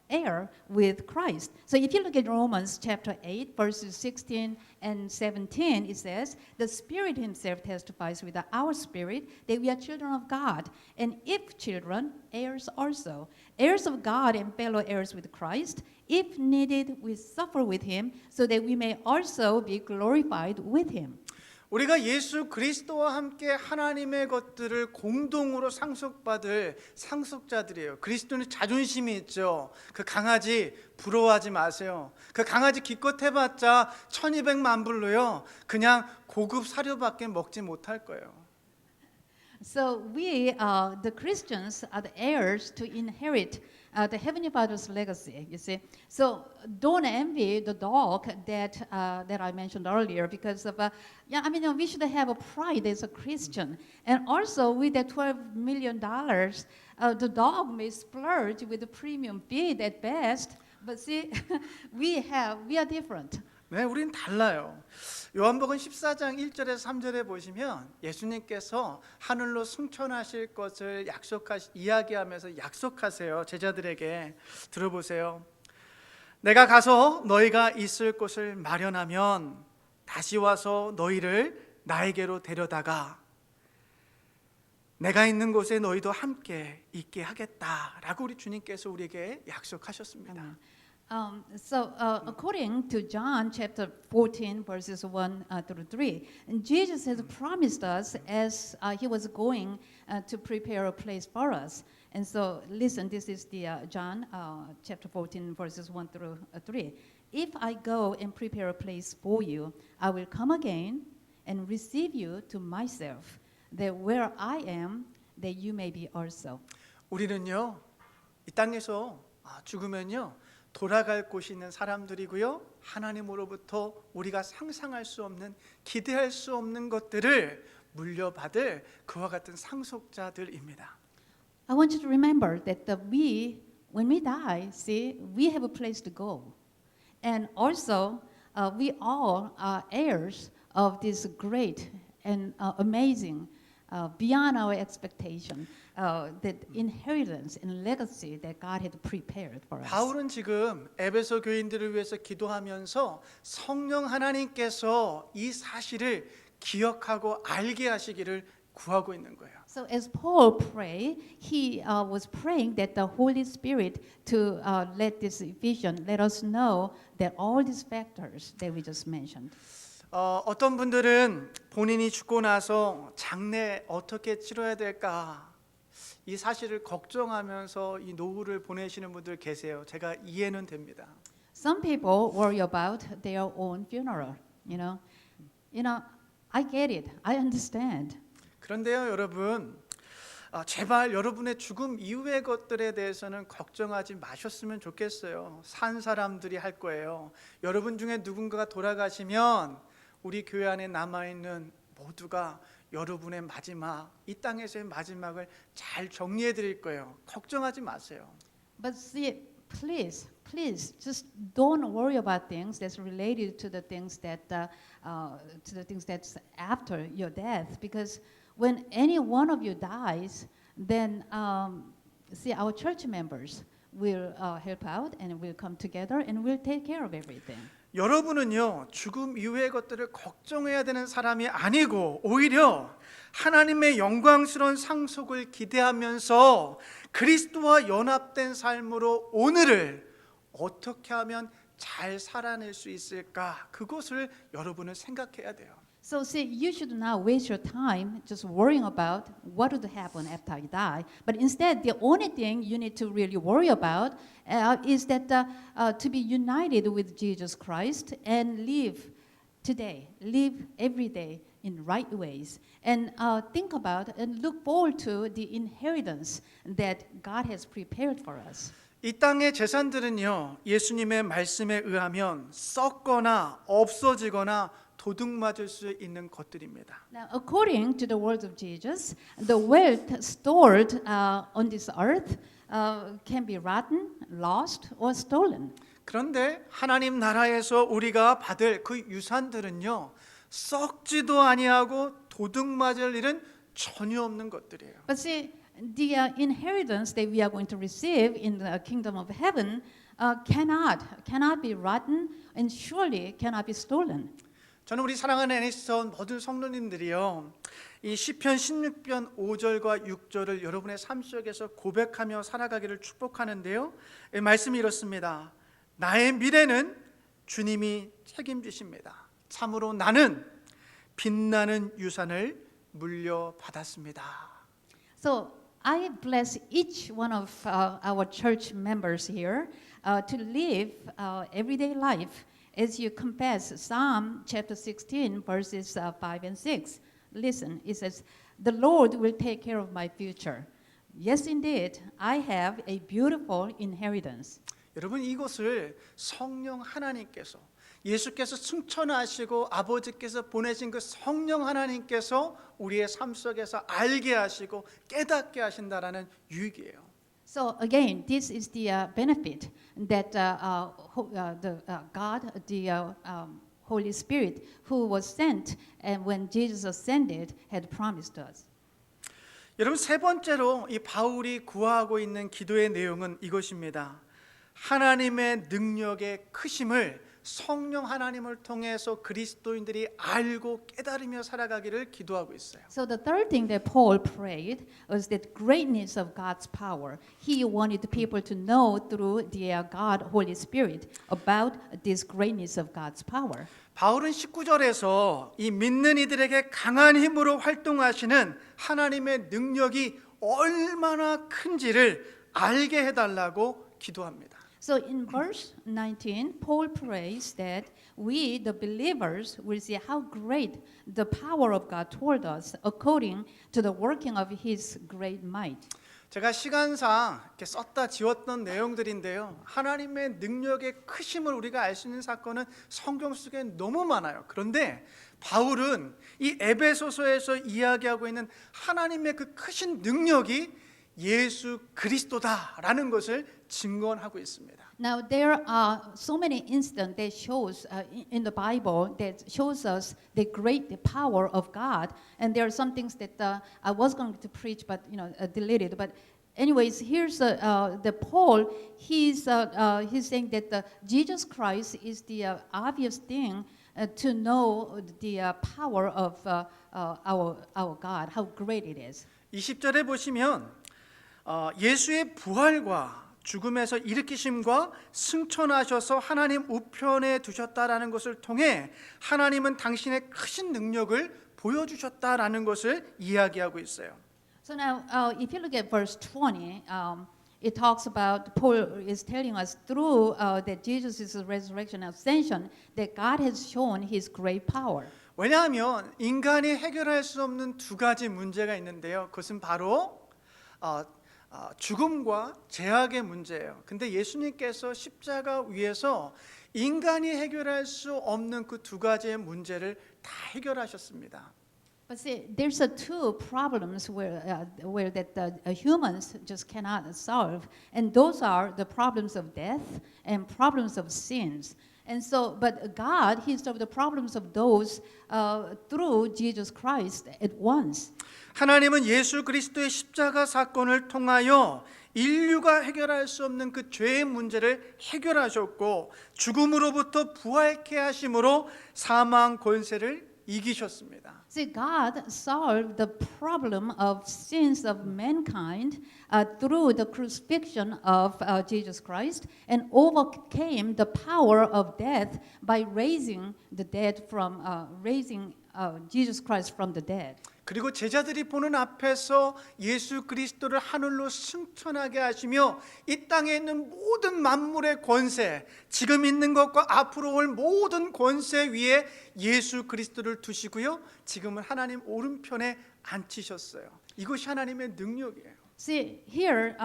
heir with Christ. So if you look at Romans chapter 8, verses 16 and 17, it says, the Spirit himself testifies with our spirit that we are children of God. And if children, heirs also. Heirs of God and fellow heirs with Christ. If needed, we suffer with him so that we may also be glorified with him. 우리가 예수 그리스도와 함께 하나님의 것들을 공동으로 상속받을 상속자들이에요. 그리스도는 자존심이 있죠. 그 강아지 부러워하지 마세요. 그 강아지 기껏 해봤자 1200만 불로요. 그냥 고급 사료밖에 먹지 못할 거예요. So we, the Christians, are the heirs to inherit the Heavenly Father's legacy, you see. So don't envy the dog that I mentioned earlier because of, we should have a pride as a Christian. And also with that $12 million, the dog may splurge with the premium feed at best, but see, we are different. 네, 우린 달라요. 요한복음 14장 1절에서 3절에 보시면 예수님께서 하늘로 승천하실 것을 이야기하면서 약속하세요. 제자들에게 들어보세요. 내가 가서 너희가 있을 곳을 마련하면 다시 와서 너희를 나에게로 데려다가 내가 있는 곳에 너희도 함께 있게 하겠다라고 우리 주님께서 우리에게 약속하셨습니다. According to John chapter 14, verses 1 through 3, Jesus has promised us as he was going to prepare a place for us. And so, listen, this is the John chapter 14, verses 1 through 3. If I go and prepare a place for you, I will come again and receive you to myself, that where I am, that you may be also. 우리는요, 이 땅에서 죽으면요, 돌아갈 곳이 있는 사람들이고요. 하나님으로부터 우리가 상상할 수 없는, 기대할 수 없는 것들을 물려받을 그와 같은 상속자들입니다. I want you to remember that when we die, see, we have a place to go. And also, we all are heirs of this great and amazing, beyond our expectation, that inheritance and legacy that God had prepared for us. 바울은 지금 에베소 교인들을 위해서 기도하면서 성령 하나님께서 이 사실을 기억하고 알게 하시기를 구하고 있는 거예요. So as Paul prayed, he was praying that the Holy Spirit to let this vision let us know that all these factors that we just mentioned. 어떤 분들은 본인이 죽고 나서 장례 어떻게 치러야 될까 이 사실을 걱정하면서 이 노후를 보내시는 분들 계세요. 제가 이해는 됩니다. Some people worry about their own funeral. I get it. I understand. 그런데요, 여러분, 제발 여러분의 죽음 이후의 것들에 대해서는 걱정하지 마셨으면 좋겠어요. 산 사람들이 할 거예요. 여러분 중에 누군가가 돌아가시면 우리 교회 안에 남아있는 모두가 여러분의 마지막, 이 땅에서의 마지막을 잘 정리해 드릴 거예요. 걱정하지 마세요. But see, please, just don't worry about things that's related to the things that's after your death, because when any one of you dies, then see, our church members will help out and will come together and will take care of everything. 여러분은요, 죽음 이후의 것들을 걱정해야 되는 사람이 아니고 오히려 하나님의 영광스러운 상속을 기대하면서 그리스도와 연합된 삶으로 오늘을 어떻게 하면 잘 살아낼 수 있을까? 그것을 여러분은 생각해야 돼요. So see, you should not waste your time just worrying about what would happen after I die. But instead, the only thing you need to really worry about is that to be united with Jesus Christ and live today, live every day in right ways, and think about and look forward to the inheritance that God has prepared for us. 이 땅의 재산들은요, 예수님의 말씀에 의하면 썩거나 없어지거나 도둑맞을 수 있는 것들입니다. Now, according to the words of Jesus, the wealth stored on this earth can be rotten, lost, or stolen. 그런데 하나님 나라에서 우리가 받을 그 유산들은요, 썩지도 아니하고 도둑맞을 일은 전혀 없는 것들이에요. But see, the inheritance that we are going to receive in the kingdom of heaven cannot be rotten and surely cannot be stolen. 저는 우리 사랑하는 애니스턴 모든 성도님들이요, 이 시편 16편 5절과 6절을 여러분의 삶 속에서 고백하며 살아가기를 축복하는데요. 말씀이 이렇습니다. 나의 미래는 주님이 책임지십니다. 참으로 나는 빛나는 유산을 물려받았습니다. So I bless each one of our church members here to live everyday life as you confess Psalm chapter 16 verses 5 and 6. Listen, it says, "The Lord will take care of my future. Yes, indeed, I have a beautiful inheritance." 여러분, 이것을 성령 하나님께서, 예수께서 승천하시고 아버지께서 보내신 그 성령 하나님께서 우리의 삶 속에서 알게 하시고 깨닫게 하신다라는 유익이에요. So again, this is the benefit that God, the Holy Spirit, who was sent, and when Jesus ascended, had promised us. 여러분, 세 번째로 이 바울이 구하고 있는 기도의 내용은 이것입니다. 하나님의 능력의 크심을 성령 하나님을 통해서 그리스도인들이 알고 깨달으며 살아가기를 기도하고 있어요. So the third thing that Paul prayed was that greatness of God's power. He wanted the people to know through the God, Holy Spirit, about this greatness of God's power. 바울은 19절에서 이 믿는 이들에게 강한 힘으로 활동하시는 하나님의 능력이 얼마나 큰지를 알게 해달라고 기도합니다. So in verse 19, Paul prays that we, the believers, will see how great the power of God toward us according to the working of His great might. 제가 시간상 이렇게 썼다 지웠던 내용들인데요. 하나님의 능력의 크심을 우리가 알 수 있는 사건은 성경 속에 너무 많아요. 그런데 바울은 이 에베소서에서 이야기하고 있는 하나님의 그 크신 능력이 예수 그리스도다라는 것을 증거하고 있습니다. Now there are so many incidents that shows in the Bible that shows us the great power of God, and there are some things that I was going to preach, but deleted. But anyways, here's the Paul. He's saying that Jesus Christ is the obvious thing to know the power of our God, how great it is. 20절에 보시면 예수의 부활과 죽음에서 일으키심과 승천하셔서 하나님 우편에 두셨다라는 것을 통해 하나님은 당신의 크신 능력을 보여주셨다라는 것을 이야기하고 있어요. So now, if you look at verse 20, it talks about Paul is telling us through that Jesus' resurrection and ascension that God has shown His great power. 왜냐하면 인간이 해결할 수 없는 두 가지 문제가 있는데요. 그것은 바로 죽음과 죄악의 문제예요. 근데 예수님께서 십자가 위에서 인간이 해결할 수 없는 그 두 가지의 문제를 다 해결하셨습니다. But see, there's two problems where that the humans just cannot solve, and those are the problems of death and problems of sins. And so, but God, He solved the problems of those through Jesus Christ at once. 하나님은 예수 그리스도의 십자가 사건을 통하여 인류가 해결할 수 없는 그 죄의 문제를 해결하셨고 죽음으로부터 부활케 하심으로 사망 권세를 이기셨습니다. See, God solved the problem of sins of mankind through the crucifixion of Jesus Christ and overcame the power of death by raising Jesus Christ from the dead. 그리고 제자들이 보는 앞에서 예수 그리스도를 하늘로 승천하게 하시며 이 땅에 있는 모든 만물의 권세, 지금 있는 것과 앞으로 올 모든 권세 위에 예수 그리스도를 두시고요. 지금은 하나님 오른편에 앉히셨어요. 이것이 하나님의 능력이에요. See here,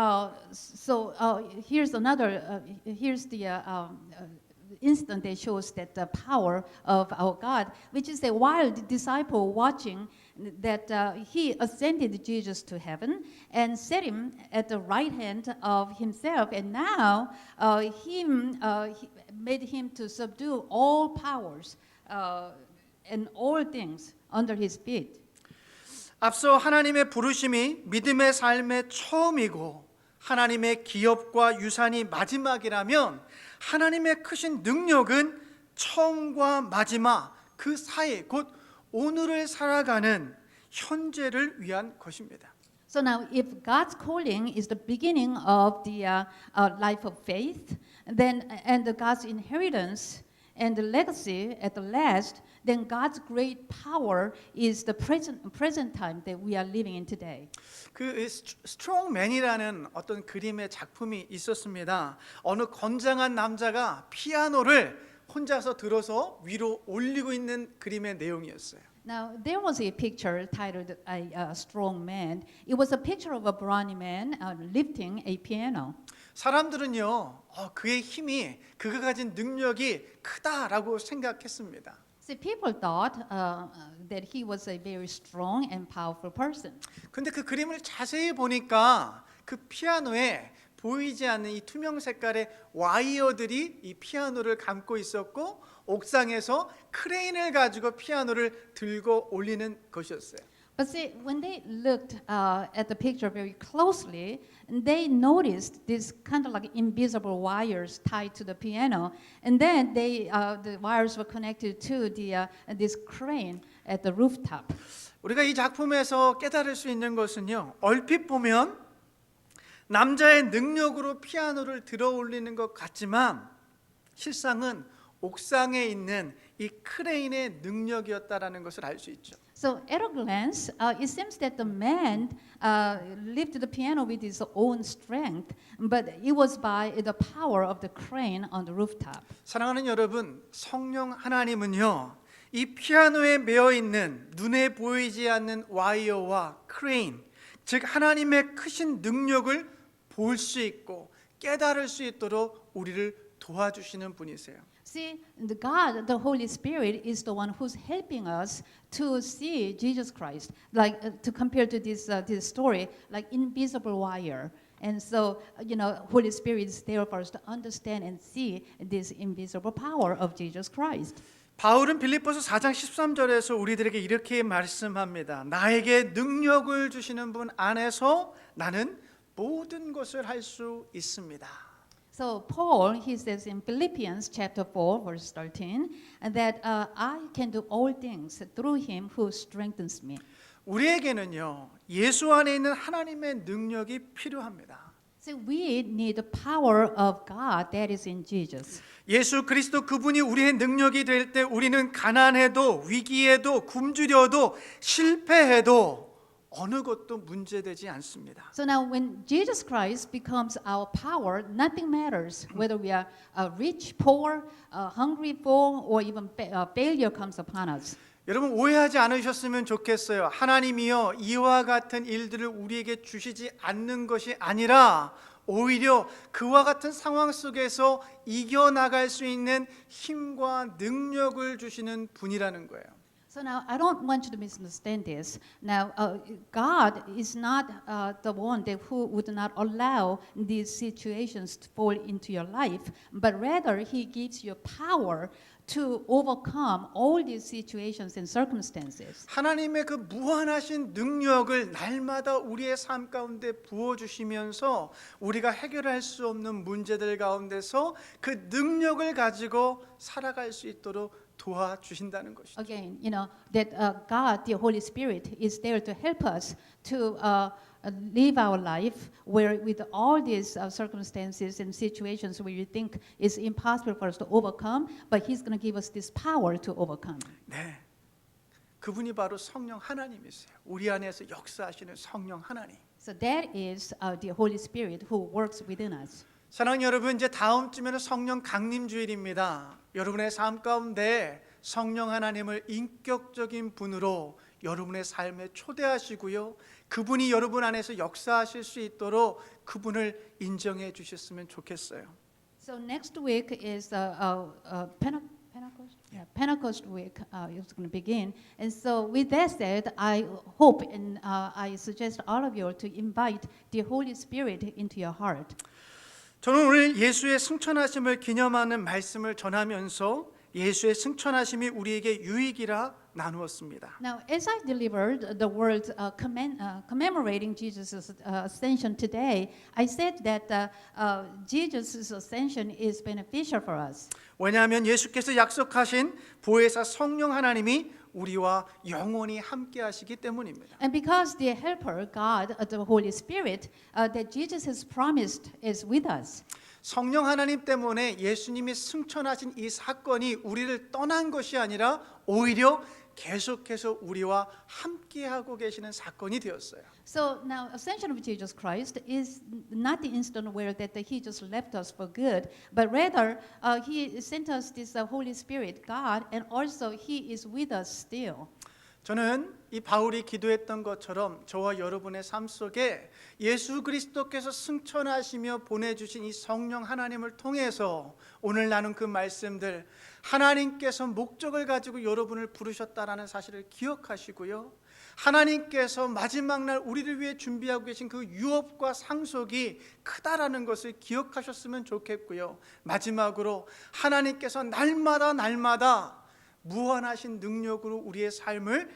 here's another. Here's the instant that shows that the power of our God, which is that while the disciple watching, that he ascended Jesus to heaven and set him at the right hand of himself, and now he made him to subdue all powers and all things under his feet. 앞서 하나님의 부르심이 믿음의 삶의 처음이고 하나님의 기업과 유산이 마지막이라면 하나님의 크신 능력은 처음과 마지막 그 사이 곧 오늘을 살아가는 현재를 위한 것입니다. So now, if God's calling is the beginning of the life of faith, then and God's inheritance and the legacy at the last, then God's great power is the present time that we are living in today. 그 스트롱맨이라는 어떤 그림의 작품이 있었습니다. 어느 건장한 남자가 피아노를 혼자서 들어서 위로 올리고 있는 그림의 내용이었어요. Now, there was a picture titled A Strong Man. It was a picture of a brawny man lifting a piano. 사람들은요, 그의 힘이 그가 가진 능력이 크다라고 생각했습니다. See, people thought that he was a very strong and powerful person. 근데 그 그림을 자세히 보니까 그 피아노에 보이지 않는 이 투명 색깔의 와이어들이 이 피아노를 감고 있었고 옥상에서 크레인을 가지고 피아노를 들고 올리는 것이었어요. But see, when they looked at the picture very closely, they noticed this kind of like invisible wires tied to the piano, and then the wires were connected to this crane at the rooftop. 우리가 이 작품에서 깨달을 수 있는 것은요, 얼핏 보면 남자의 능력으로 피아노를 들어 올리는 것 같지만 실상은 옥상에 있는 이 크레인의 능력이었다라는 것을 알 수 있죠. So at a glance, it seems that the man lifted the piano with his own strength, but it was by the power of the crane on the rooftop. 사랑하는 여러분, 성령 하나님은요, 이 피아노에 매어 있는 눈에 보이지 않는 와이어와 크레인, 즉 하나님의 크신 능력을 볼 수 있고 깨달을 수 있도록 우리를 도와주시는 분이세요. See, the God, the Holy Spirit, is the one who's helping us to see Jesus Christ, like to compare to this story, like invisible wire. And so, Holy Spirit is there for us to understand and see this invisible power of Jesus Christ. 바울은 빌립보서 4장 13절에서 우리들에게 이렇게 말씀합니다. 나에게 능력을 주시는 분 안에서 나는 모든 것을 할 수 있습니다. So Paul, he says in Philippians chapter 4, verse 13, that I can do all things through him who strengthens me. 우리에게는요, 예수 안에 있는 하나님의 능력이 필요합니다. So we need the power of God that is in Jesus. 예수 그리스도 그분이 우리의 능력이 될 때 우리는 가난해도 위기에도 굶주려도 실패해도 어느 것도 문제되지 않습니다. So now when Jesus Christ becomes our power, nothing matters whether we are rich, poor, hungry, full, or even failure comes upon us. 여러분 오해하지 않으셨으면 좋겠어요. 하나님이요 이와 같은 일들을 우리에게 주시지 않는 것이 아니라 오히려 그와 같은 상황 속에서 이겨나갈 수 있는 힘과 능력을 주시는 분이라는 거예요. So So now, I don't want you to misunderstand this. Now, God is not the one who would not allow these situations to fall into your life, but rather He gives you power to overcome all these situations and circumstances. 하나님의 그 무한하신 능력을 날마다 우리의 삶 가운데 부어주시면서 우리가 해결할 수 없는 문제들 가운데서 그 능력을 가지고 살아갈 수 있도록 도와주신다는 것이죠. Again, that God, the Holy Spirit, is there to help us to live our life where with all these circumstances and situations where you think it's impossible for us to overcome, but He's going to give us this power to overcome. 네, 그분이 바로 성령 하나님이세요. 우리 안에서 역사하시는 성령 하나님. So that is the Holy Spirit who works within us. 사랑하는 여러분, 이제 다음 주면은 성령 강림 주일입니다. 여러분의 삶 가운데 성령 하나님을 인격적인 분으로 여러분의 삶에 초대하시고요. 그분이 여러분 안에서 역사하실 수 있도록 그분을 인정해 주셨으면 좋겠어요. So next week is Pentecost. Yeah, Pentecost week is going to begin, and so with that said, I hope and I suggest all of you to invite the Holy Spirit into your heart. 저는 오늘 예수의 승천하심을 기념하는 말씀을 전하면서 예수의 승천하심이 우리에게 유익이라 나누었습니다. Now, as I delivered the word commemorating Jesus' ascension today, I said that Jesus' ascension is beneficial for us. 왜냐하면 예수께서 약속하신 보혜사 성령 하나님이 우리와 영원히 함께 하시기 때문입니다. And because the helper, God, the Holy Spirit, that Jesus has promised is with us. 성령 하나님 때문에 예수님이 승천하신 이 사건이 우리를 떠난 것이 아니라 오히려 계속해서 우리와 함께하고 계시는 사건이 되었어요. So now, ascension of Jesus Christ is not the instant where that He just left us for good, but rather He sent us this Holy Spirit, God, and also He is with us still. 저는 이 바울이 기도했던 것처럼 저와 여러분의 삶 속에 예수 그리스도께서 승천하시며 보내주신 이 성령 하나님을 통해서 오늘 나눈 그 말씀들, 하나님께서 목적을 가지고 여러분을 부르셨다라는 사실을 기억하시고요. 하나님께서 마지막 날 우리를 위해 준비하고 계신 그 유업과 상속이 크다라는 것을 기억하셨으면 좋겠고요. 마지막으로 하나님께서 날마다 무한하신 능력으로 우리의 삶을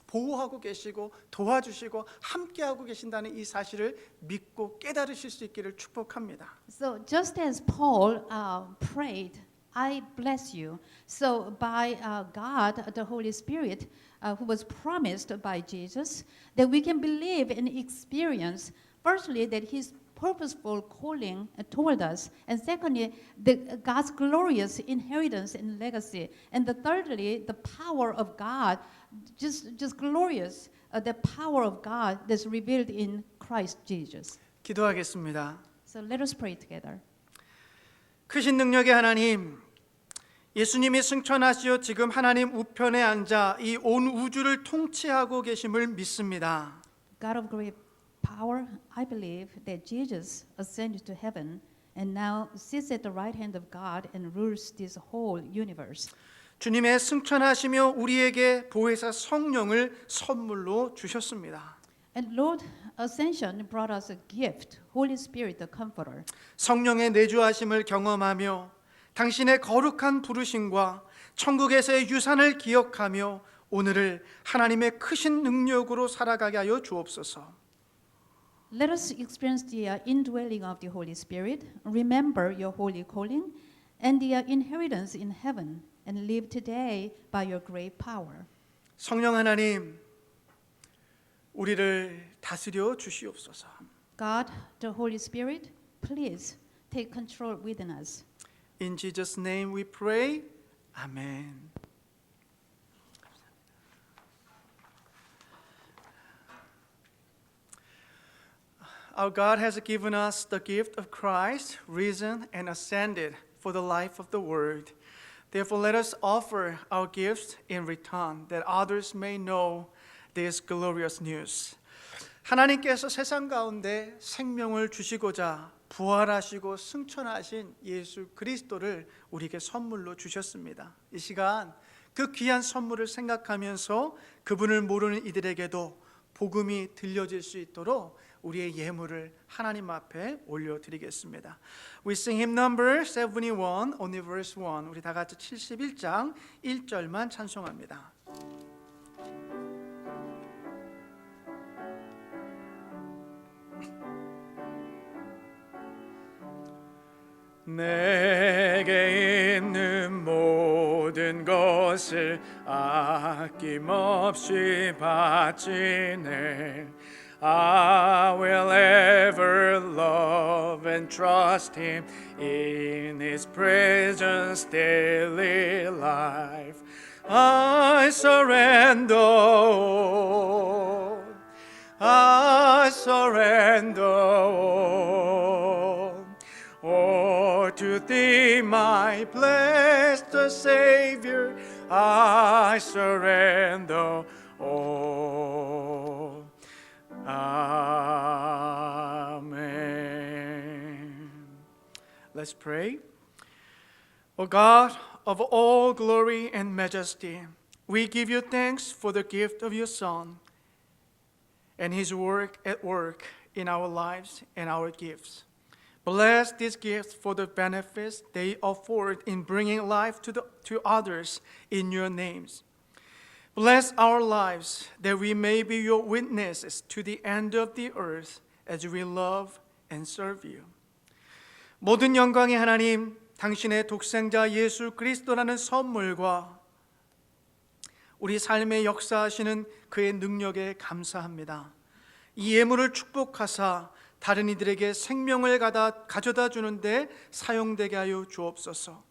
보호하고 계시고 도와주시고 함께하고 계신다는 이 사실을 믿고 깨달으실 수 있기를 축복합니다. So just as Paul prayed, I bless you. So by God, the Holy Spirit, who was promised by Jesus, that we can believe and experience, firstly, that His purposeful calling toward us, and secondly, God's glorious inheritance and legacy, and thirdly, the power of God, just glorious, the power of God that's revealed in Christ Jesus. 기도하겠습니다. So let us pray together. 크신 능력의 하나님, 예수님이 승천하시어 지금 하나님 우편에 앉아 이 온 우주를 통치하고 계심을 믿습니다. God of great power, I believe that Jesus ascended to heaven and now sits at the right hand of God and rules this whole universe. 주님의 승천하시며 우리에게 보혜사 성령을 선물로 주셨습니다. And Lord, ascension brought us a gift, Holy Spirit, the Comforter. 성령의 내주하심을 경험하며 당신의 거룩한 부르심과 천국에서의 유산을 기억하며 오늘을 하나님의 크신 능력으로 살아가게 하여 주옵소서. Let us experience the indwelling of the Holy Spirit, remember your holy calling, and the inheritance in heaven, and live today by your great power. 성령 하나님, 우리를 다스려 주시옵소서. God, the Holy Spirit, please take control within us. In Jesus' name we pray. Amen. Our God has given us the gift of Christ, risen and ascended for the life of the world. Therefore, let us offer our gifts in return, that others may know this glorious news. 하나님께서 세상 가운데 생명을 주시고자 부활하시고 승천하신 예수 그리스도를 우리에게 선물로 주셨습니다. 이 시간 그 귀한 선물을 생각하면서 그분을 모르는 이들에게도 복음이 들려질 수 있도록 우리의 예물을 하나님 앞에 올려드리겠습니다. We sing hymn number 71, only verse 1. 우리 다 같이 71장 1절만 찬송합니다. 내게 있는 모든 것을 아낌없이 바치네. I will ever love and trust Him in His presence daily life. I surrender all. I surrender all. Oh, to Thee, my blessed Savior, I surrender all. Amen. Let's pray. O God of all glory and majesty, we give you thanks for the gift of your Son and His work in our lives and our gifts. Bless these gifts for the benefits they afford in bringing life to others in your names. Bless our lives that we may be your witnesses to the end of the earth as we love and serve you. 모든 영광의 하나님, 당신의 독생자 예수 그리스도라는 선물과 우리 삶에 역사하시는 그의 능력에 감사합니다. 이 예물을 축복하사 다른 이들에게 생명을 가져다 주는데 사용되게 하여 주옵소서.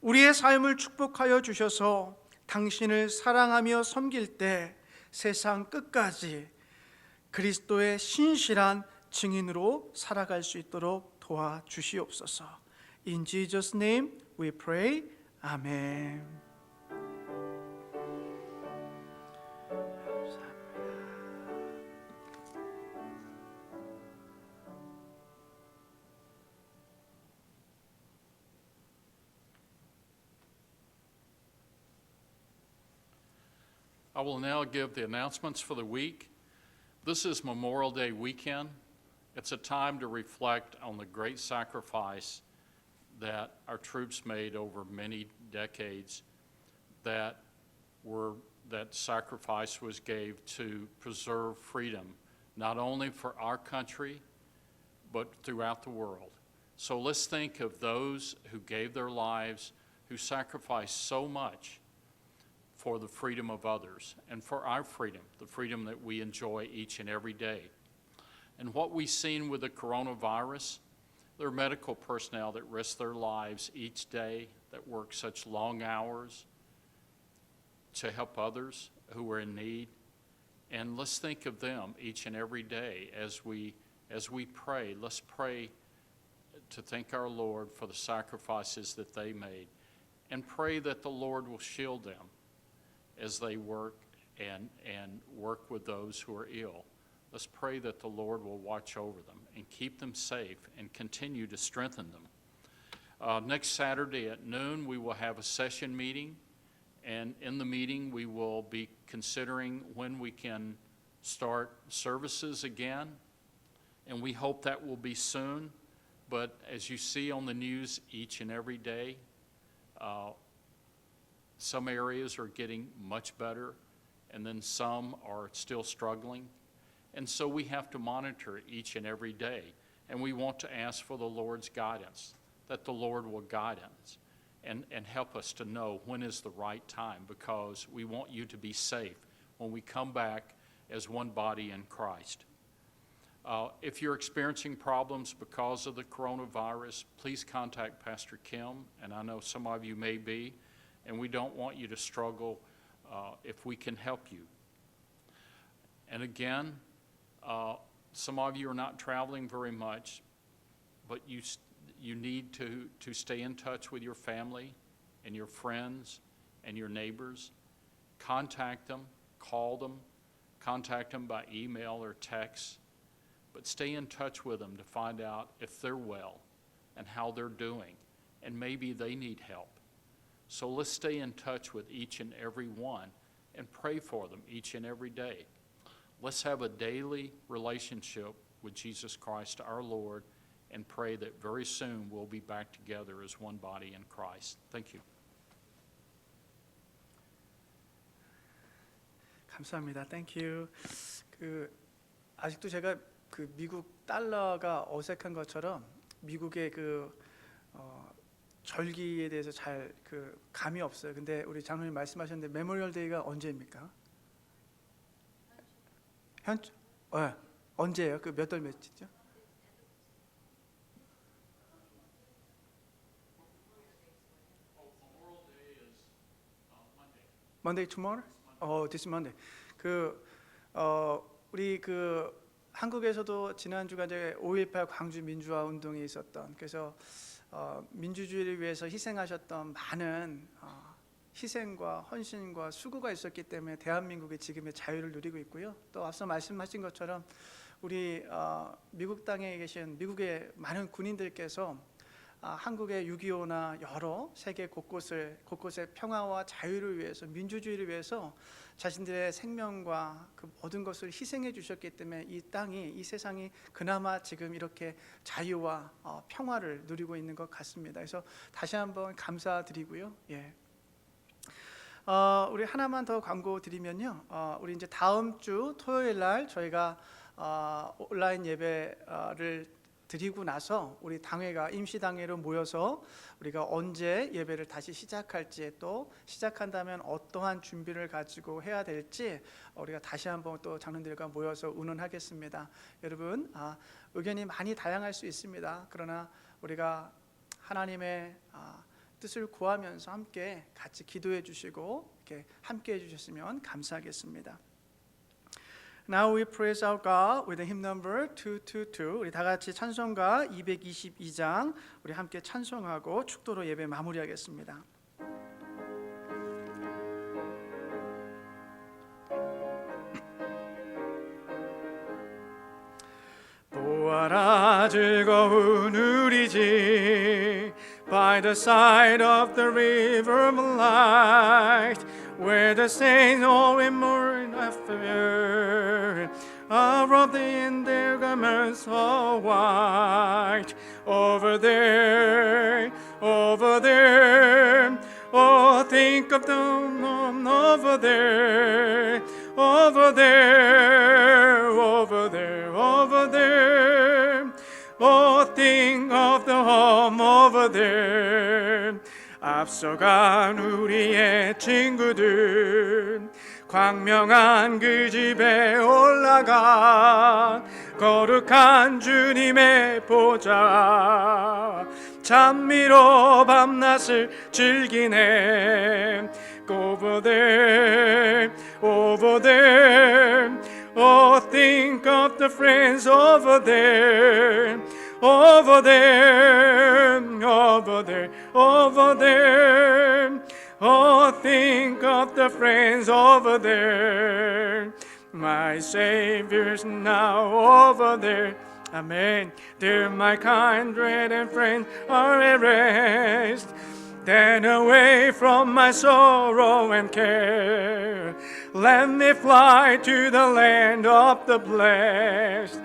우리의 삶을 축복하여 주셔서 당신을 사랑하며 섬길 때 세상 끝까지 그리스도의 신실한 증인으로 살아갈 수 있도록 도와주시옵소서. In Jesus' name we pray. Amen. I will now give the announcements for the week. This is Memorial Day weekend. It's a time to reflect on the great sacrifice that our troops made over many decades. That sacrifice was gave to preserve freedom, not only for our country, but throughout the world. So let's think of those who gave their lives, who sacrificed so much for the freedom of others and for our freedom, the freedom that we enjoy each and every day. And what we've seen with the coronavirus, there are medical personnel that risk their lives each day, that work such long hours to help others who are in need. And let's think of them each and every day as we pray. Let's pray to thank our Lord for the sacrifices that they made, and pray that the Lord will shield them as they work and work with those who are ill. Let's pray that the Lord will watch over them and keep them safe and continue to strengthen them. Next Saturday at noon, we will have a session meeting, and in the meeting, we will be considering when we can start services again, and we hope that will be soon. But as you see on the news each and every day, some areas are getting much better, and then some are still struggling. And so we have to monitor each and every day. And we want to ask for the Lord's guidance, that the Lord will guide us and help us to know when is the right time, because we want you to be safe when we come back as one body in Christ. If you're experiencing problems because of the coronavirus, please contact Pastor Kim, and I know some of you may be, and we don't want you to struggle if we can help you. And again, some of you are not traveling very much, but you need to stay in touch with your family and your friends and your neighbors. Contact them, call them, contact them by email or text, but stay in touch with them to find out if they're well and how they're doing, and maybe they need help. So let's stay in touch with each and every one and pray for them each and every day. Let's have a daily relationship with Jesus Christ our Lord and pray that very soon we'll be back together as one body in Christ. Thank you. 감사합니다. Thank you. 아직도 제가 미국 달러가 어색한 것처럼 미국의 절기에 대해서 잘 감이 없어요. 근데 우리 장로님 말씀하셨는데 메모리얼 데이가 언제입니까? 언제예요? 몇 달 며칠이죠? Monday tomorrow? This Monday. 우리 한국에서도 지난주가 이제 5.18 광주 민주화 운동이 있었던, 그래서 민주주의를 위해서 희생하셨던 많은 희생과 헌신과 수고가 있었기 때문에 대한민국이 지금의 자유를 누리고 있고요. 또 앞서 말씀하신 것처럼 우리 미국 땅에 계신 미국의 많은 군인들께서 한국의 6.25나 여러 세계 곳곳의 평화와 자유를 위해서, 민주주의를 위해서 자신들의 생명과 그 모든 것을 희생해 주셨기 때문에 이 땅이, 이 세상이 그나마 지금 이렇게 자유와 평화를 누리고 있는 것 같습니다. 그래서 다시 한번 감사드리고요. 예. 우리 하나만 더 광고 드리면요. 우리 이제 다음 주 토요일 날 저희가 온라인 예배를 드리고 나서 우리 당회가 임시당회로 모여서 우리가 언제 예배를 다시 시작할지, 또 시작한다면 어떠한 준비를 가지고 해야 될지 우리가 다시 한번 또 장로들과 모여서 의논하겠습니다. 여러분, 의견이 많이 다양할 수 있습니다. 그러나 우리가 하나님의 뜻을 구하면서 함께 같이 기도해 주시고 이렇게 함께 해 주셨으면 감사하겠습니다. Now we praise our God with the hymn number 222. 우리 다 같이 찬송가 222장 우리 함께 찬송하고 축도로 예배 마무리하겠습니다. 보아라 즐거운 우리 집 by the side of the river of light, where the saints all in mourn after are robed in their garments all white. Over there, over there, oh, think of them over there, over there, over there, over there. Oh, think of the home over there. 앞서간 우리의 친구들, 광명한 그 집에 올라가 거룩한 주님의 보좌 찬미로 밤낮을 즐기네. Over there, over there, oh, think of the friends over there, over there, over there, over there. Oh, think of the friends over there. My Savior's now over there. Amen. There my kindred and friends are at rest. Then away from my sorrow and care, let me fly to the land of the blessed.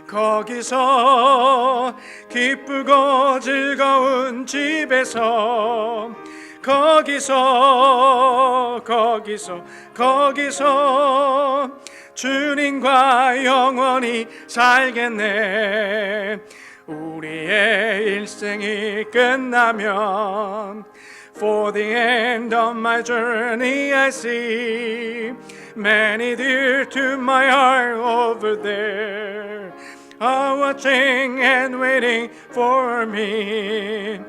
거기서 기쁘고 즐거운 집에서 거기서 주님과 영원히 살겠네. 우리의 일생이 끝나면 For the end of my journey I see many dear to my heart over there are watching and waiting for me.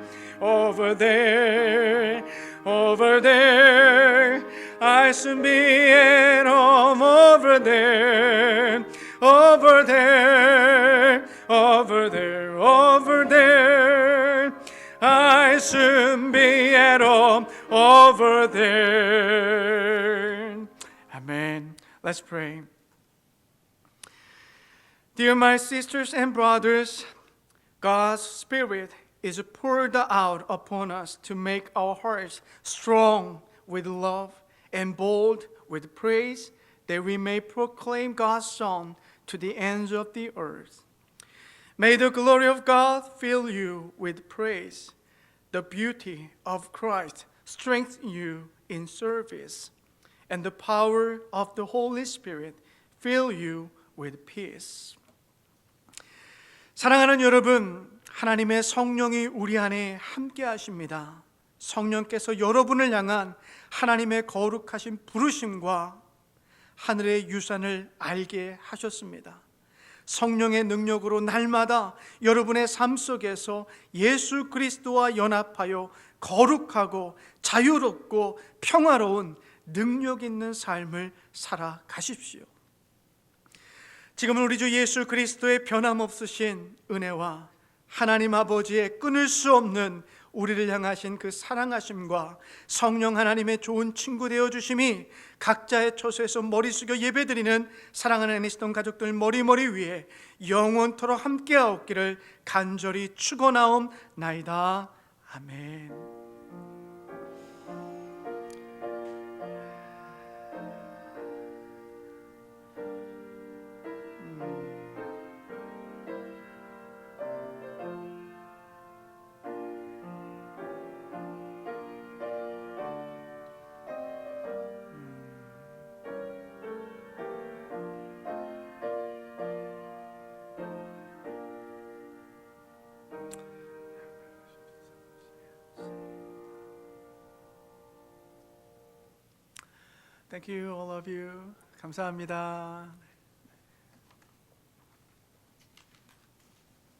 Over there, over there, I soon be at home. Over there, over there, over there, over there, I soon be at home. Over there. Amen. Let's pray. Dear my sisters and brothers, God's Spirit is poured out upon us to make our hearts strong with love and bold with praise, that we may proclaim God's Son to the ends of the earth. May the glory of God fill you with praise. The beauty of Christ strengthen you in service, and the power of the Holy Spirit fill you with peace. 사랑하는 여러분, 하나님의 성령이 우리 안에 함께 하십니다. 성령께서 여러분을 향한 하나님의 거룩하신 부르심과 하늘의 유산을 알게 하셨습니다. 성령의 능력으로 날마다 여러분의 삶 속에서 예수 그리스도와 연합하여 거룩하고 자유롭고 평화로운 능력 있는 삶을 살아가십시오. 지금은 우리 주 예수 그리스도의 변함없으신 은혜와 하나님 아버지의 끊을 수 없는 우리를 향하신 그 사랑하심과 성령 하나님의 좋은 친구 되어주심이 각자의 처소에서 머리 숙여 예배드리는 사랑하는 애니스톤 가족들 머리 위에 영원토록 함께하옵기를 간절히 축원하옵나이다. 아멘. Thank you, all of you. 감사합니다.